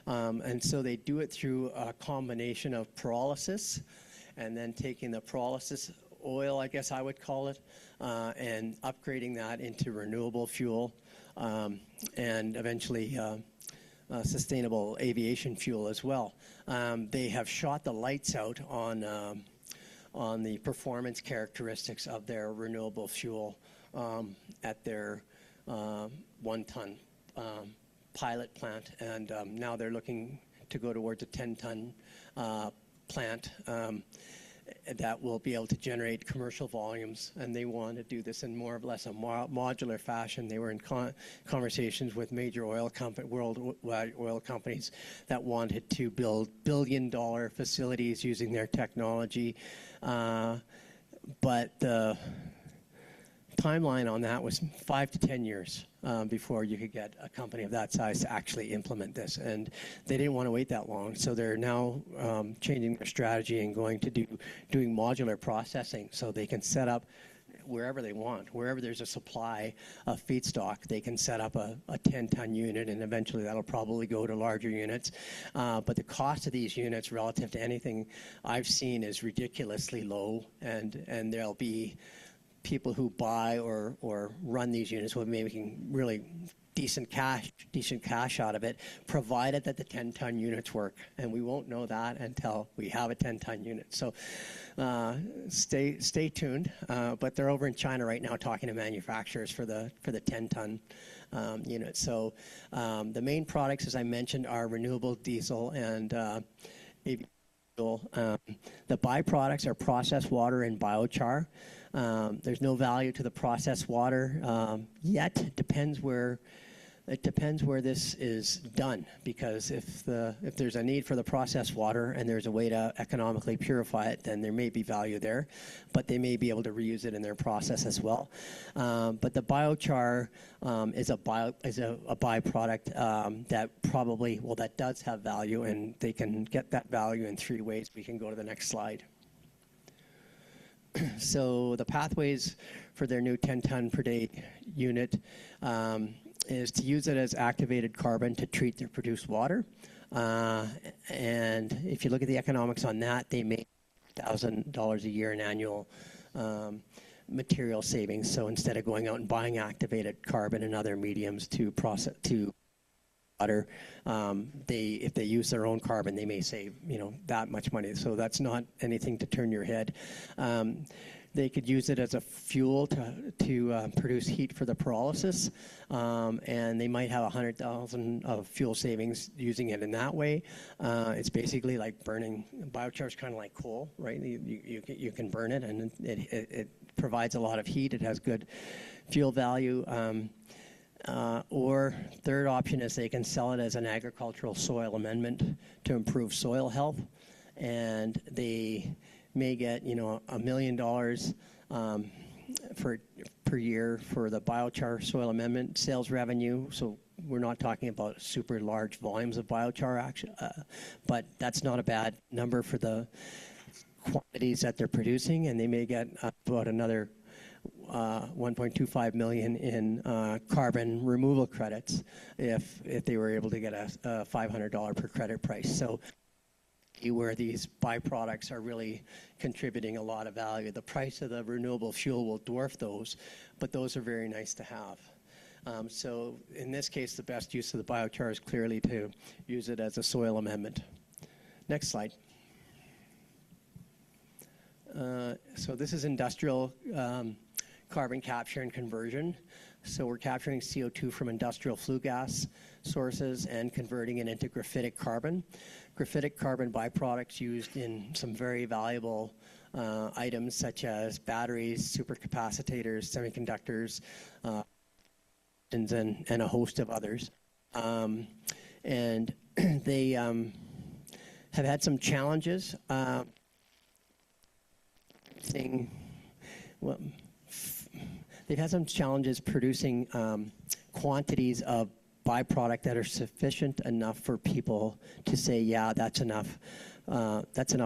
And so they do it through a combination of pyrolysis and then taking the pyrolysis oil, I guess I would call it, and upgrading that into renewable fuel and eventually sustainable aviation fuel as well. They have shot the lights out on the performance characteristics of their renewable fuel at their 1-ton pilot plant, and now they're looking to go towards a 10-ton plant that will be able to generate commercial volumes, and they want to do this in more or less a modular fashion. They were in conversations with major worldwide oil companies that wanted to build billion-dollar facilities using their technology, but the timeline on that was 5 to 10 years before you could get a company of that size to actually implement this, and they didn't want to wait that long, so they're now changing their strategy and going to doing modular processing so they can set up wherever they want. Wherever there's a supply of feedstock, they can set up a 10-ton unit, and eventually that'll probably go to larger units. But the cost of these units relative to anything I've seen is ridiculously low, and there'll be people who buy or run these units will be making really decent cash out of it, provided that the 10-ton units work. And we won't know that until we have a 10-ton unit. So stay tuned. But they're over in China right now talking to manufacturers for the 10-ton unit. So the main products, as I mentioned, are renewable diesel and aviation fuel. The byproducts are processed water and biochar. There's no value to the processed water yet. It depends where It depends where this is done, because if there's a need for the processed water and there's a way to economically purify it, then there may be value there, but they may be able to reuse it in their process as well. But the biochar is a byproduct that does have value, and they can get that value in 3 ways. We can go to the next slide. So the pathways for their new 10-ton per day unit is to use it as activated carbon to treat their produced water. And if you look at the economics on that, they make $1,000 a year in annual material savings. So instead of going out and buying activated carbon and other mediums to process water, if they use their own carbon, they may save that much money. So that's not anything to turn your head. They could use it as a fuel to produce heat for the pyrolysis, and they might have 100,000 of fuel savings using it in that way. It's basically like burning. Biochar is kind of like coal, right? You can burn it, and it provides a lot of heat. It has good fuel value. Or third option is they can sell it as an agricultural soil amendment to improve soil health, and they may get $1 million per year for the biochar soil amendment sales revenue. So we're not talking about super large volumes of biochar, but that's not a bad number for the quantities that they're producing, and they may get about another 1.25 million in carbon removal credits if they were able to get a $500 per credit price. So where these byproducts are really contributing a lot of value. The price of the renewable fuel will dwarf those, but those are very nice to have. So in this case, the best use of the biochar is clearly to use it as a soil amendment. Next slide. So this is industrial carbon capture and conversion. So we're capturing CO2 from industrial flue gas sources and converting it into graphitic carbon. Graphitic carbon byproducts used in some very valuable items such as batteries, supercapacitors, semiconductors, and a host of others. And they have had some challenges. They've had some challenges producing quantities of byproduct that are sufficient enough for people to say, yeah, that's enough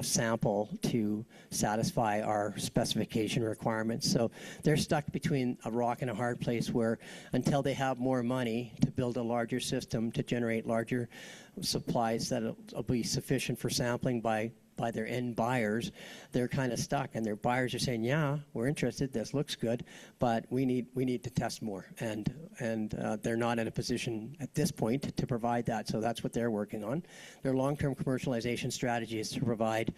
sample to satisfy our specification requirements. So they're stuck between a rock and a hard place where until they have more money to build a larger system to generate larger supplies that will be sufficient for sampling by their end buyers, they're kind of stuck, and their buyers are saying, yeah, we're interested, this looks good, but we need to test more, and they're not in a position at this point to provide that. So that's what they're working on. Their long-term commercialization strategy is to provide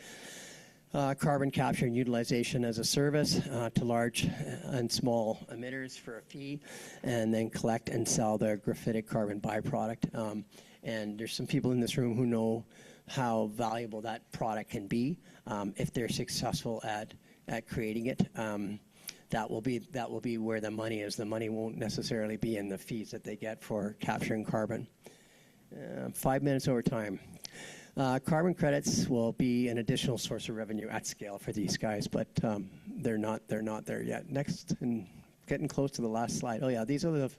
carbon capture and utilization as a service to large and small emitters for a fee, and then collect and sell their graphitic carbon byproduct. And there's some people in this room who know how valuable that product can be if they're successful at creating it. That will be where the money is. The money won't necessarily be in the fees that they get for capturing carbon. 5 minutes over time. Carbon credits will be an additional source of revenue at scale for these guys, but they're not there yet. Next, and getting close to the last slide. Oh yeah, these are the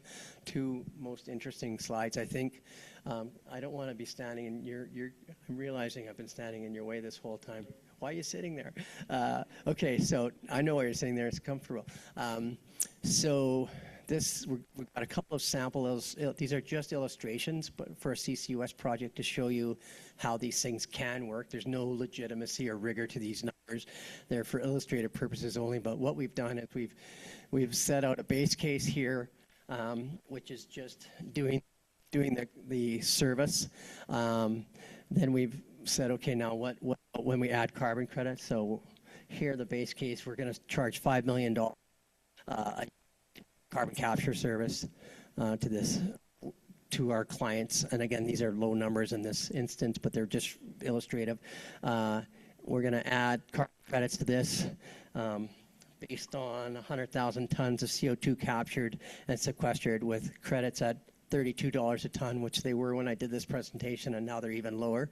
2 most interesting slides, I think. I don't want to be standing in I'm realizing I've been standing in your way this whole time. Why are you sitting there? Okay, so I know why you're sitting there. It's comfortable. So we've got a couple of samples. These are just illustrations, but for a CCUS project to show you how these things can work. There's no legitimacy or rigor to these numbers. They're for illustrative purposes only. But what we've done is we've set out a base case here, which is just doing the service. Then we've said, okay, now what when we add carbon credits? So here, the base case, we're going to charge $5 million a carbon capture service to our clients. And again, these are low numbers in this instance, but they're just illustrative. We're going to add carbon credits to this based on 100,000 tons of CO2 captured and sequestered with credits at $32 a ton, which they were when I did this presentation, and now they're even lower.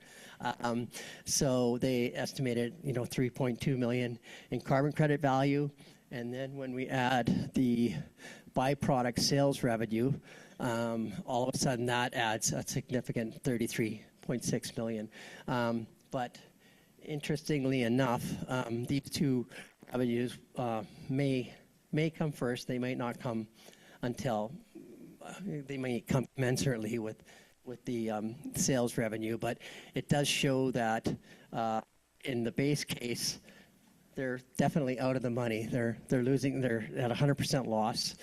So they estimated, 3.2 million in carbon credit value. And then when we add the byproduct sales revenue, all of a sudden that adds a significant 33.6 million. But interestingly enough, these two revenues may come first. They might not come until they may come commensurately with the sales revenue. But it does show that in the base case, they're definitely out of the money. They're losing. They're at 100% loss.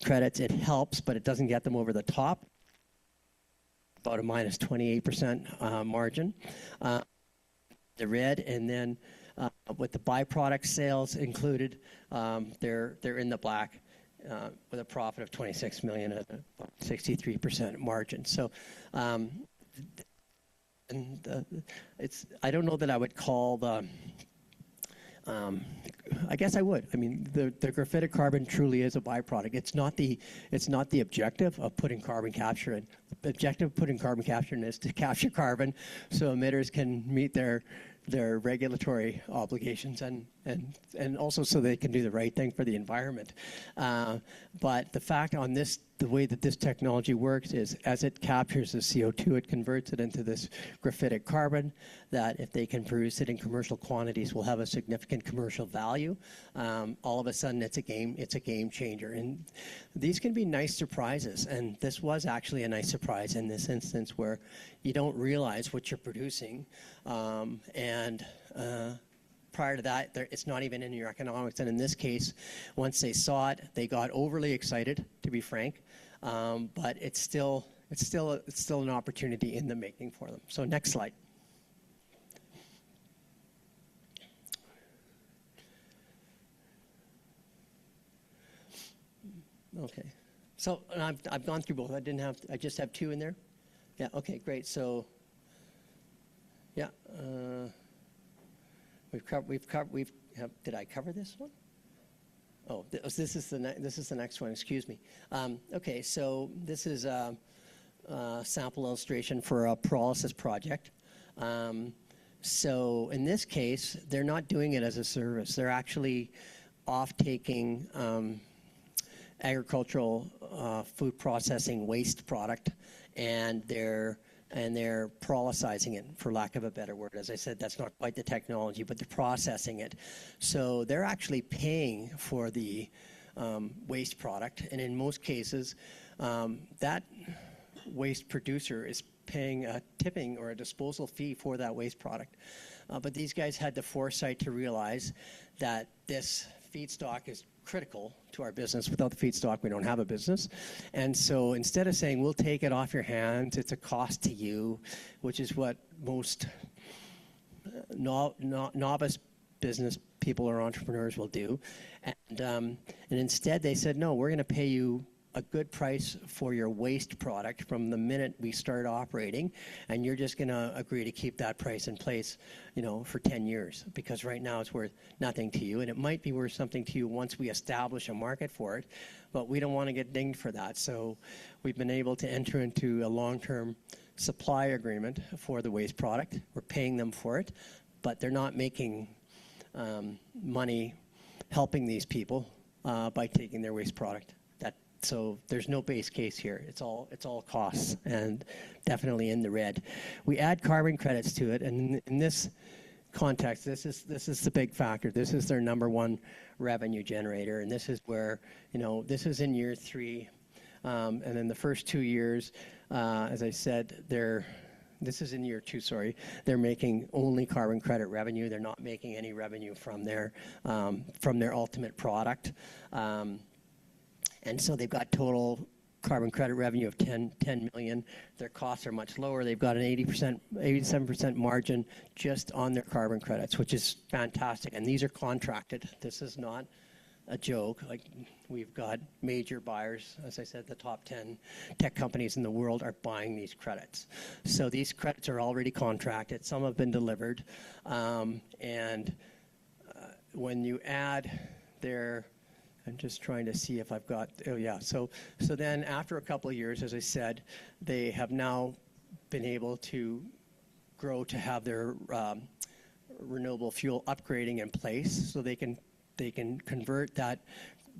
Credits, it helps, but it doesn't get them over the top. About a minus 28% margin. The red, and then with the byproduct sales included, they're in the black with a profit of 26 million at a 63% margin. So, it's, I don't know that I would call the. I guess I would. I mean, the graphitic carbon truly is a byproduct. It's not the objective of putting carbon capture in. The objective of putting carbon capture in is to capture carbon so emitters can meet their regulatory obligations and also so they can do the right thing for the environment. But the fact on this, the way that this technology works is as it captures the CO2, it converts it into this graphitic carbon that if they can produce it in commercial quantities will have a significant commercial value. All of a sudden it's a game changer. And these can be nice surprises. And this was actually a nice surprise in this instance where you don't realize what you're producing. Prior to that, it's not even in your economics. And in this case, once they saw it, they got overly excited, to be frank. But it's still an opportunity in the making for them. So next slide. Okay. So I've gone through both. I just have two in there. Yeah. Okay. Great. So. Yeah. Did I cover this one? Oh, this is the next one. Excuse me. Okay, so this is a sample illustration for a pyrolysis project. So in this case, they're not doing it as a service. They're actually off-taking agricultural food processing waste product, and they're pyrolyzing it, for lack of a better word. As I said, that's not quite the technology, but they're processing it. So they're actually paying for the waste product, and in most cases, that waste producer is paying a tipping or a disposal fee for that waste product. But these guys had the foresight to realize that this feedstock is critical to our business. Without the feedstock, we don't have a business. And so instead of saying, we'll take it off your hands, it's a cost to you, which is what most novice business people or entrepreneurs will do. And instead they said, no, we're going to pay you a good price for your waste product from the minute we start operating, and you're just going to agree to keep that price in place, for 10 years, because right now it's worth nothing to you, and it might be worth something to you once we establish a market for it, but we don't want to get dinged for that. So we've been able to enter into a long-term supply agreement for the waste product. We're paying them for it, but they're not making money helping these people by taking their waste product. So there's no base case here. It's all costs, and definitely in the red. We add carbon credits to it, and in this context, this is the big factor. This is their number one revenue generator, and this is where this is in year 3, and then the first 2 years, as I said, this is in year 2. Sorry, they're making only carbon credit revenue. They're not making any revenue from their ultimate product. And so they've got total carbon credit revenue of 10 million. Their costs are much lower. They've got an 87% margin just on their carbon credits, which is fantastic. And these are contracted. This is not a joke. Like, we've got major buyers. As I said, the top 10 tech companies in the world are buying these credits. So these credits are already contracted. Some have been delivered. And when you add their I'm just trying to see if I've got, oh yeah. So then after a couple of years, as I said, they have now been able to grow to have their renewable fuel upgrading in place, so they can convert that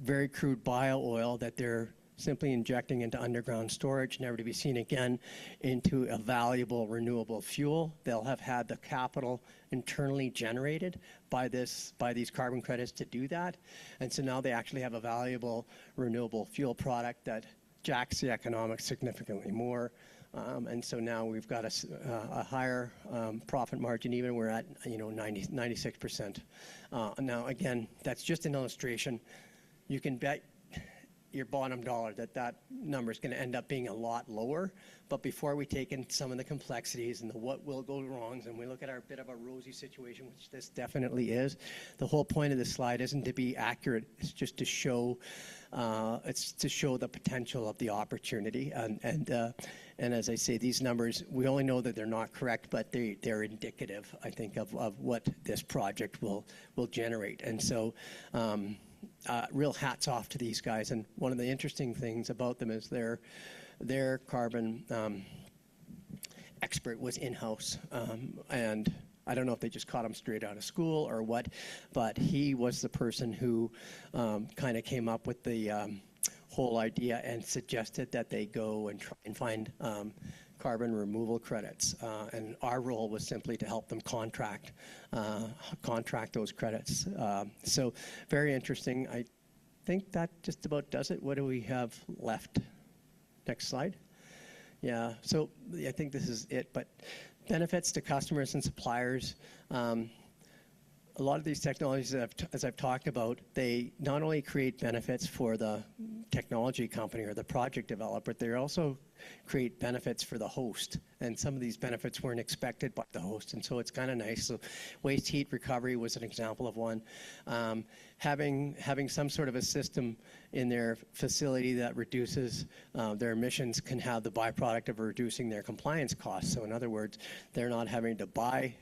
very crude bio oil that they're simply injecting into underground storage, never to be seen again, into a valuable renewable fuel. They'll have had the capital internally generated by these carbon credits to do that. And so now they actually have a valuable renewable fuel product that jacks the economics significantly more. And so now we've got a higher profit margin, even we're at 96%. Now again, that's just an illustration. You can bet your bottom dollar that number is going to end up being a lot lower. But before we take in some of the complexities and the what will go wrongs, and we look at our bit of a rosy situation, which this definitely is, the whole point of this slide isn't to be accurate. It's just to show the potential of the opportunity. And as I say, these numbers, we only know that they're not correct, but they're indicative, I think, of what this project will generate. And so real hats off to these guys. And one of the interesting things about them is their carbon expert was in-house. And I don't know if they just caught him straight out of school or what, but he was the person who kind of came up with the whole idea and suggested that they go and try and find carbon removal credits. And our role was simply to help them contract those credits. So very interesting. I think that just about does it. What do we have left? Next slide. Yeah, so I think this is it. But benefits to customers and suppliers. A lot of these technologies, as I've talked about, they not only create benefits for the technology company or the project developer, they also create benefits for the host. And some of these benefits weren't expected by the host, and so it's kind of nice. So waste heat recovery was an example of one. Having some sort of a system in their facility that reduces their emissions can have the byproduct of reducing their compliance costs. So in other words, they're not having to buy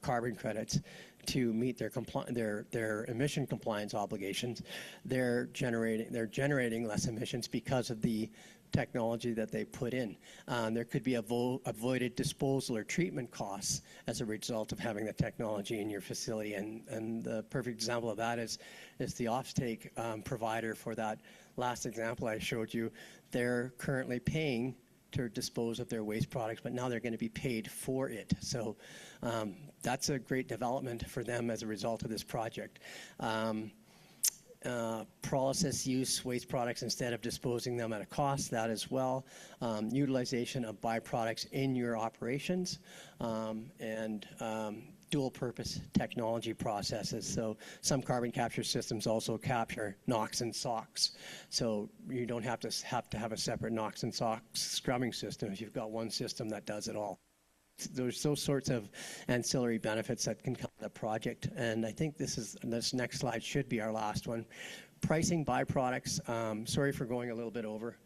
carbon credits to meet their emission compliance obligations. They're generating less emissions because of the technology that they put in. There could be avoided disposal or treatment costs as a result of having the technology in your facility. And the perfect example of that is the offtake provider for that last example I showed you. They're currently paying to dispose of their waste products, but now they're going to be paid for it. So that's a great development for them as a result of this project. Process use waste products instead of disposing them at a cost, that as well. Utilization of byproducts in your operations, and dual purpose technology processes. So some carbon capture systems also capture NOx and SOx. So you don't have to have a separate NOx and SOx scrubbing system if you've got one system that does it all. There's those sorts of ancillary benefits that can come to the project. And I think this next slide should be our last one. Pricing byproducts. Sorry for going a little bit over.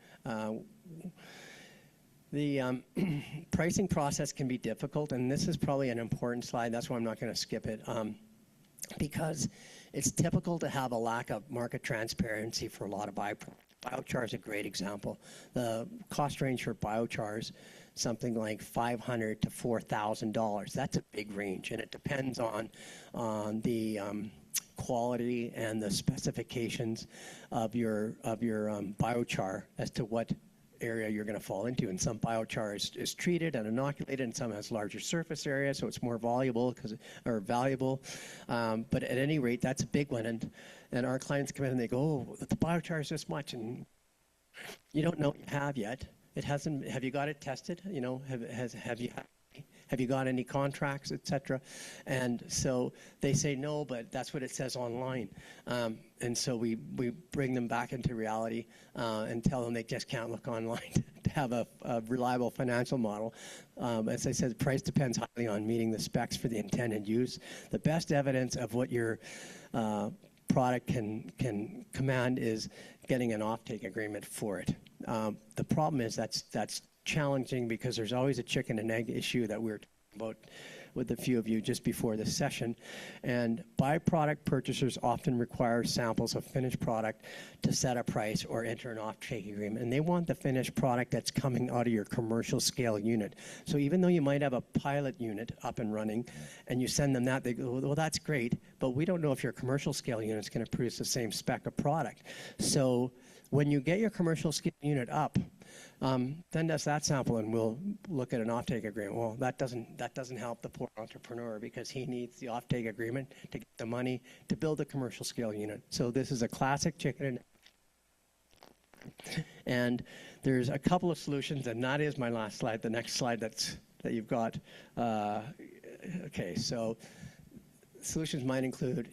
The pricing process can be difficult, and this is probably an important slide. That's why I'm not going to skip it, because it's typical to have a lack of market transparency for a lot of byproducts. Biochar is a great example. The cost range for biochars, something like $500 to $4,000. That's a big range, and it depends on the quality and the specifications of your biochar as to what area you're going to fall into. And some biochar is treated and inoculated, and some has larger surface area, so it's more valuable. But at any rate, that's a big one. And our clients come in and they go, "Oh, the biochar is this much," and you don't know what you have yet. It hasn't. Have you got it tested? You know, have you got any contracts, etc.? And so they say no, but that's what it says online. And so we bring them back into reality and tell them they just can't look online to have a reliable financial model. As I said, the price depends highly on meeting the specs for the intended use. The best evidence of what your product can command is getting an offtake agreement for it. The problem is that's challenging because there's always a chicken and egg issue that we're talking about with a few of you just before this session. And byproduct purchasers often require samples of finished product to set a price or enter an off-take agreement. And they want the finished product that's coming out of your commercial scale unit. So even though you might have a pilot unit up and running and you send them that, they go, well, that's great, but we don't know if your commercial scale unit is going to produce the same spec of product. So when you get your commercial scale unit up, send us that sample and we'll look at an offtake agreement. Well, that doesn't help the poor entrepreneur because he needs the offtake agreement to get the money to build a commercial scale unit. So this is a classic chicken and there's a couple of solutions, and that is my last slide. The next slide that you've got. Okay, so solutions might include,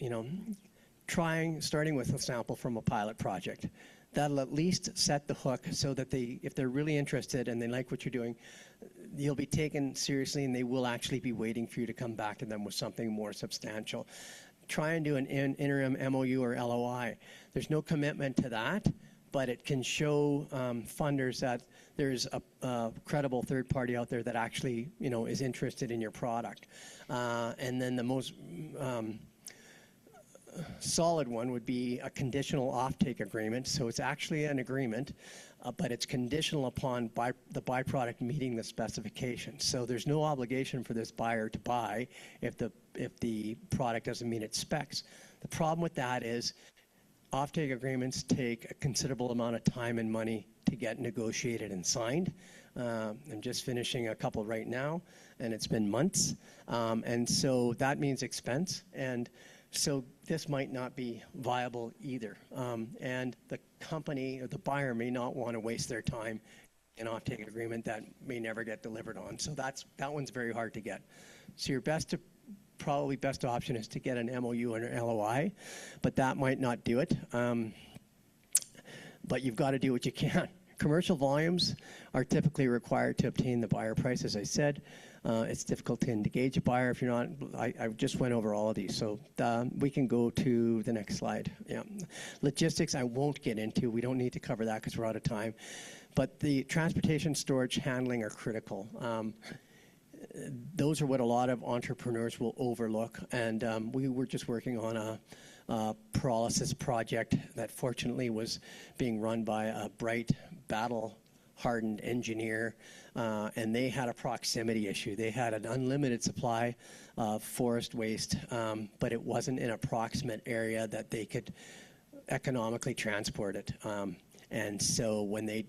starting with a sample from a pilot project. That'll at least set the hook so that if they're really interested and they like what you're doing, you'll be taken seriously and they will actually be waiting for you to come back to them with something more substantial. Try and do an interim MOU or LOI. There's no commitment to that, but it can show funders that there's a credible third party out there that actually, is interested in your product. And then the most solid one would be a conditional offtake agreement. So it's actually an agreement, but it's conditional upon the byproduct meeting the specifications. So there's no obligation for this buyer to buy if the product doesn't meet its specs. The problem with that is offtake agreements take a considerable amount of time and money to get negotiated and signed. I'm just finishing a couple right now, and it's been months. And so that means expense. And so this might not be viable either. And the company or the buyer may not want to waste their time in an offtake agreement that may never get delivered on. So that one's very hard to get. So your probably best option is to get an MOU and an LOI, but that might not do it. But you've got to do what you can. Commercial volumes are typically required to obtain the buyer price, as I said. It's difficult to engage a buyer if you're not. I just went over all of these, so we can go to the next slide. Yeah, logistics I won't get into. We don't need to cover that because we're out of time. But the transportation, storage, handling are critical. Those are what a lot of entrepreneurs will overlook. And we were just working on a pyrolysis project that fortunately was being run by a bright, battle-hardened engineer, and they had a proximity issue. They had an unlimited supply of forest waste, but it wasn't in a proximate area that they could economically transport it. And so when they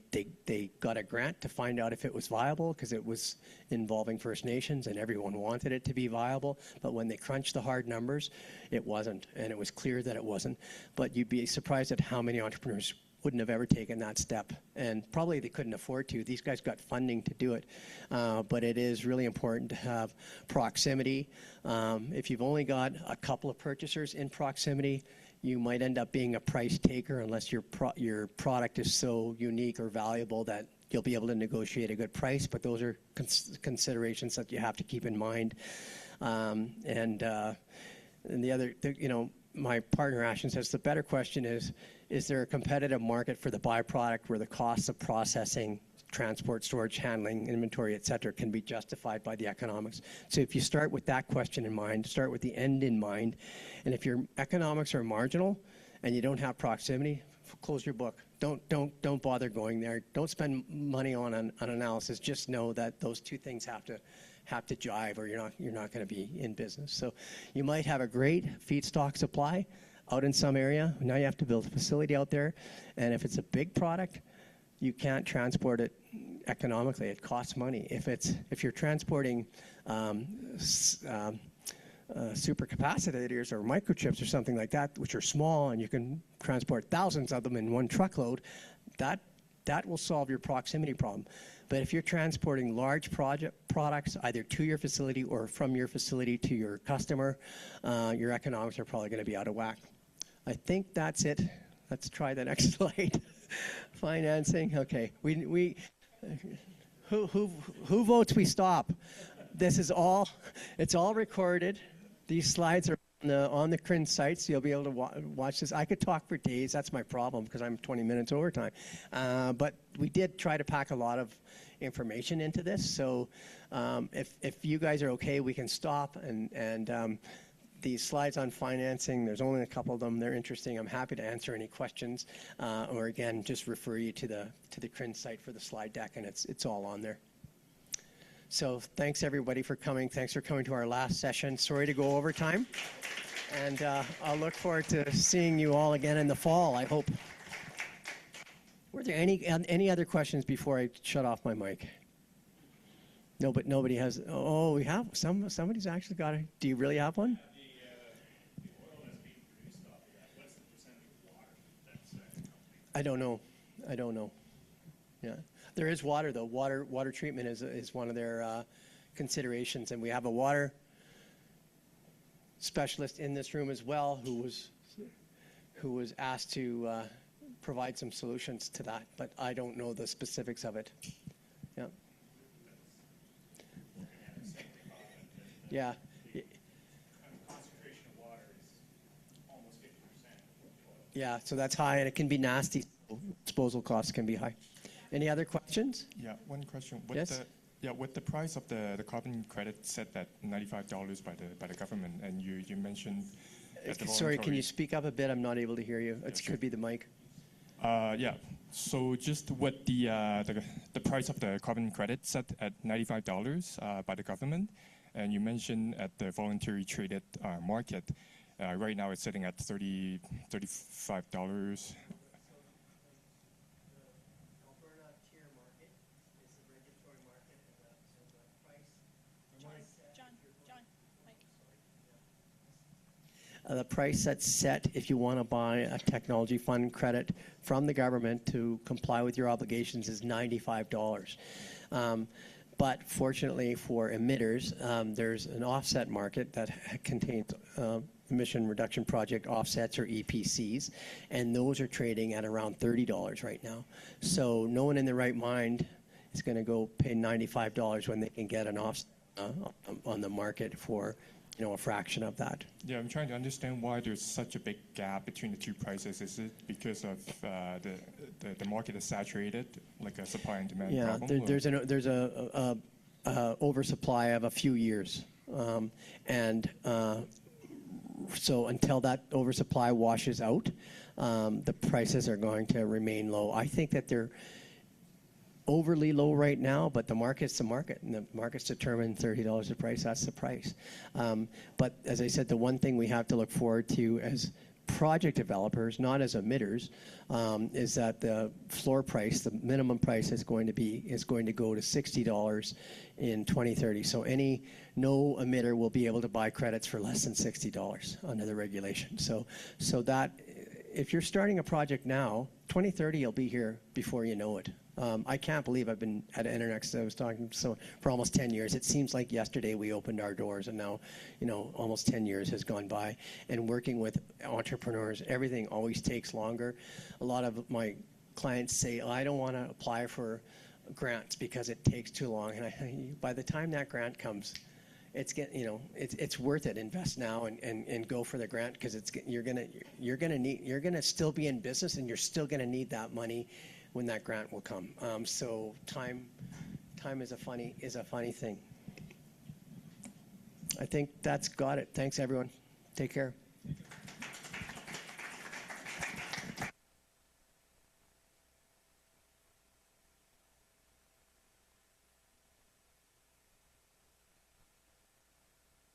got a grant to find out if it was viable, because it was involving First Nations and everyone wanted it to be viable, but when they crunched the hard numbers, it wasn't, and it was clear that it wasn't. But you'd be surprised at how many entrepreneurs wouldn't have ever taken that step, and probably they couldn't afford to. These guys got funding to do it, but it is really important to have proximity. If you've only got a couple of purchasers in proximity, you might end up being a price taker unless your product is so unique or valuable that you'll be able to negotiate a good price, but those are considerations that you have to keep in mind. And the other, my partner Ashton says the better question is there a competitive market for the byproduct where the costs of processing, transport, storage, handling, inventory, et cetera, can be justified by the economics? So if you start with that question in mind, start with the end in mind, and if your economics are marginal and you don't have proximity, close your book. Don't bother going there. Don't spend money on an analysis. Just know that those two things have to jive, or you're not going to be in business. So you might have a great feedstock supply out in some area. Now you have to build a facility out there, and if it's a big product, you can't transport it economically. It costs money. If you're transporting supercapacitors or microchips or something like that, which are small and you can transport thousands of them in one truckload, that will solve your proximity problem. But if you're transporting large products either to your facility or from your facility to your customer, your economics are probably going to be out of whack. I think that's it. Let's try the next slide. Financing. Okay. Who votes we stop? This is all. It's all recorded. These slides are on the CRIN sites. You'll be able to watch this. I could talk for days. That's my problem because I'm 20 minutes overtime. But we did try to pack a lot of information into this. So if you guys are okay, we can stop. And these slides on financing, there's only a couple of them. They're interesting. I'm happy to answer any questions. Or again, just refer you to the CRIN site for the slide deck, and it's all on there. So thanks everybody for coming. Thanks for coming to our last session. Sorry to go over time. And I'll look forward to seeing you all again in the fall, I hope. Were there any other questions before I shut off my mic? No, but nobody has. Oh, we have. Somebody's actually got it. Do you really have one? The oil that's being produced off of that, what's the percentage of water that's I don't know. Yeah. There is water, though. Water treatment is one of their considerations. And we have a water specialist in this room as well who was asked to provide some solutions to that. But I don't know the specifics of it. Yeah. Yeah. concentration of water is almost 50%. Yeah, so that's high, and it can be nasty. Disposal costs can be high. Any other questions? Yeah, one question. Yes? With the price of the carbon credit set at $95 by the government, and you mentioned that the Sorry, can voluntary- you speak up a bit? I'm not able to hear you. It sure. could be the mic. Yeah. So just with the price of the carbon credit set at $95 by the government, and you mentioned at the voluntary traded market, right now it's sitting at $35. The price that's set if you want to buy a technology fund credit from the government to comply with your obligations is $95. But fortunately for emitters, there's an offset market that contains emission reduction project offsets, or EPCs, and those are trading at around $30 right now. So no one in their right mind is going to go pay $95 when they can get an offset on the market for a fraction of that. Yeah, I'm trying to understand why there's such a big gap between the two prices. Is it because of the market is saturated, like a supply and demand problem? Yeah, there's a oversupply of a few years, and so until that oversupply washes out, the prices are going to remain low. I think that they're overly low right now, but the market's the market, and the market's determined $30 a price. That's the price. But as I said, the one thing we have to look forward to as project developers, not as emitters, is that the floor price, the minimum price, is going to go to $60 in 2030. So no emitter will be able to buy credits for less than $60 under the regulation. So that if you're starting a project now, 2030 you'll be here before you know it. I can't believe I've been at EnerNext. I was talking for almost 10 years. It seems like yesterday we opened our doors, and now, almost 10 years has gone by. And working with entrepreneurs, everything always takes longer. A lot of my clients say, I don't want to apply for grants because it takes too long. And by the time that grant comes, it's worth it. Invest now and go for the grant, because you're gonna still be in business, and you're still gonna need that money when that grant will come. So time is a funny thing. I think that's got it. Thanks everyone. Take care.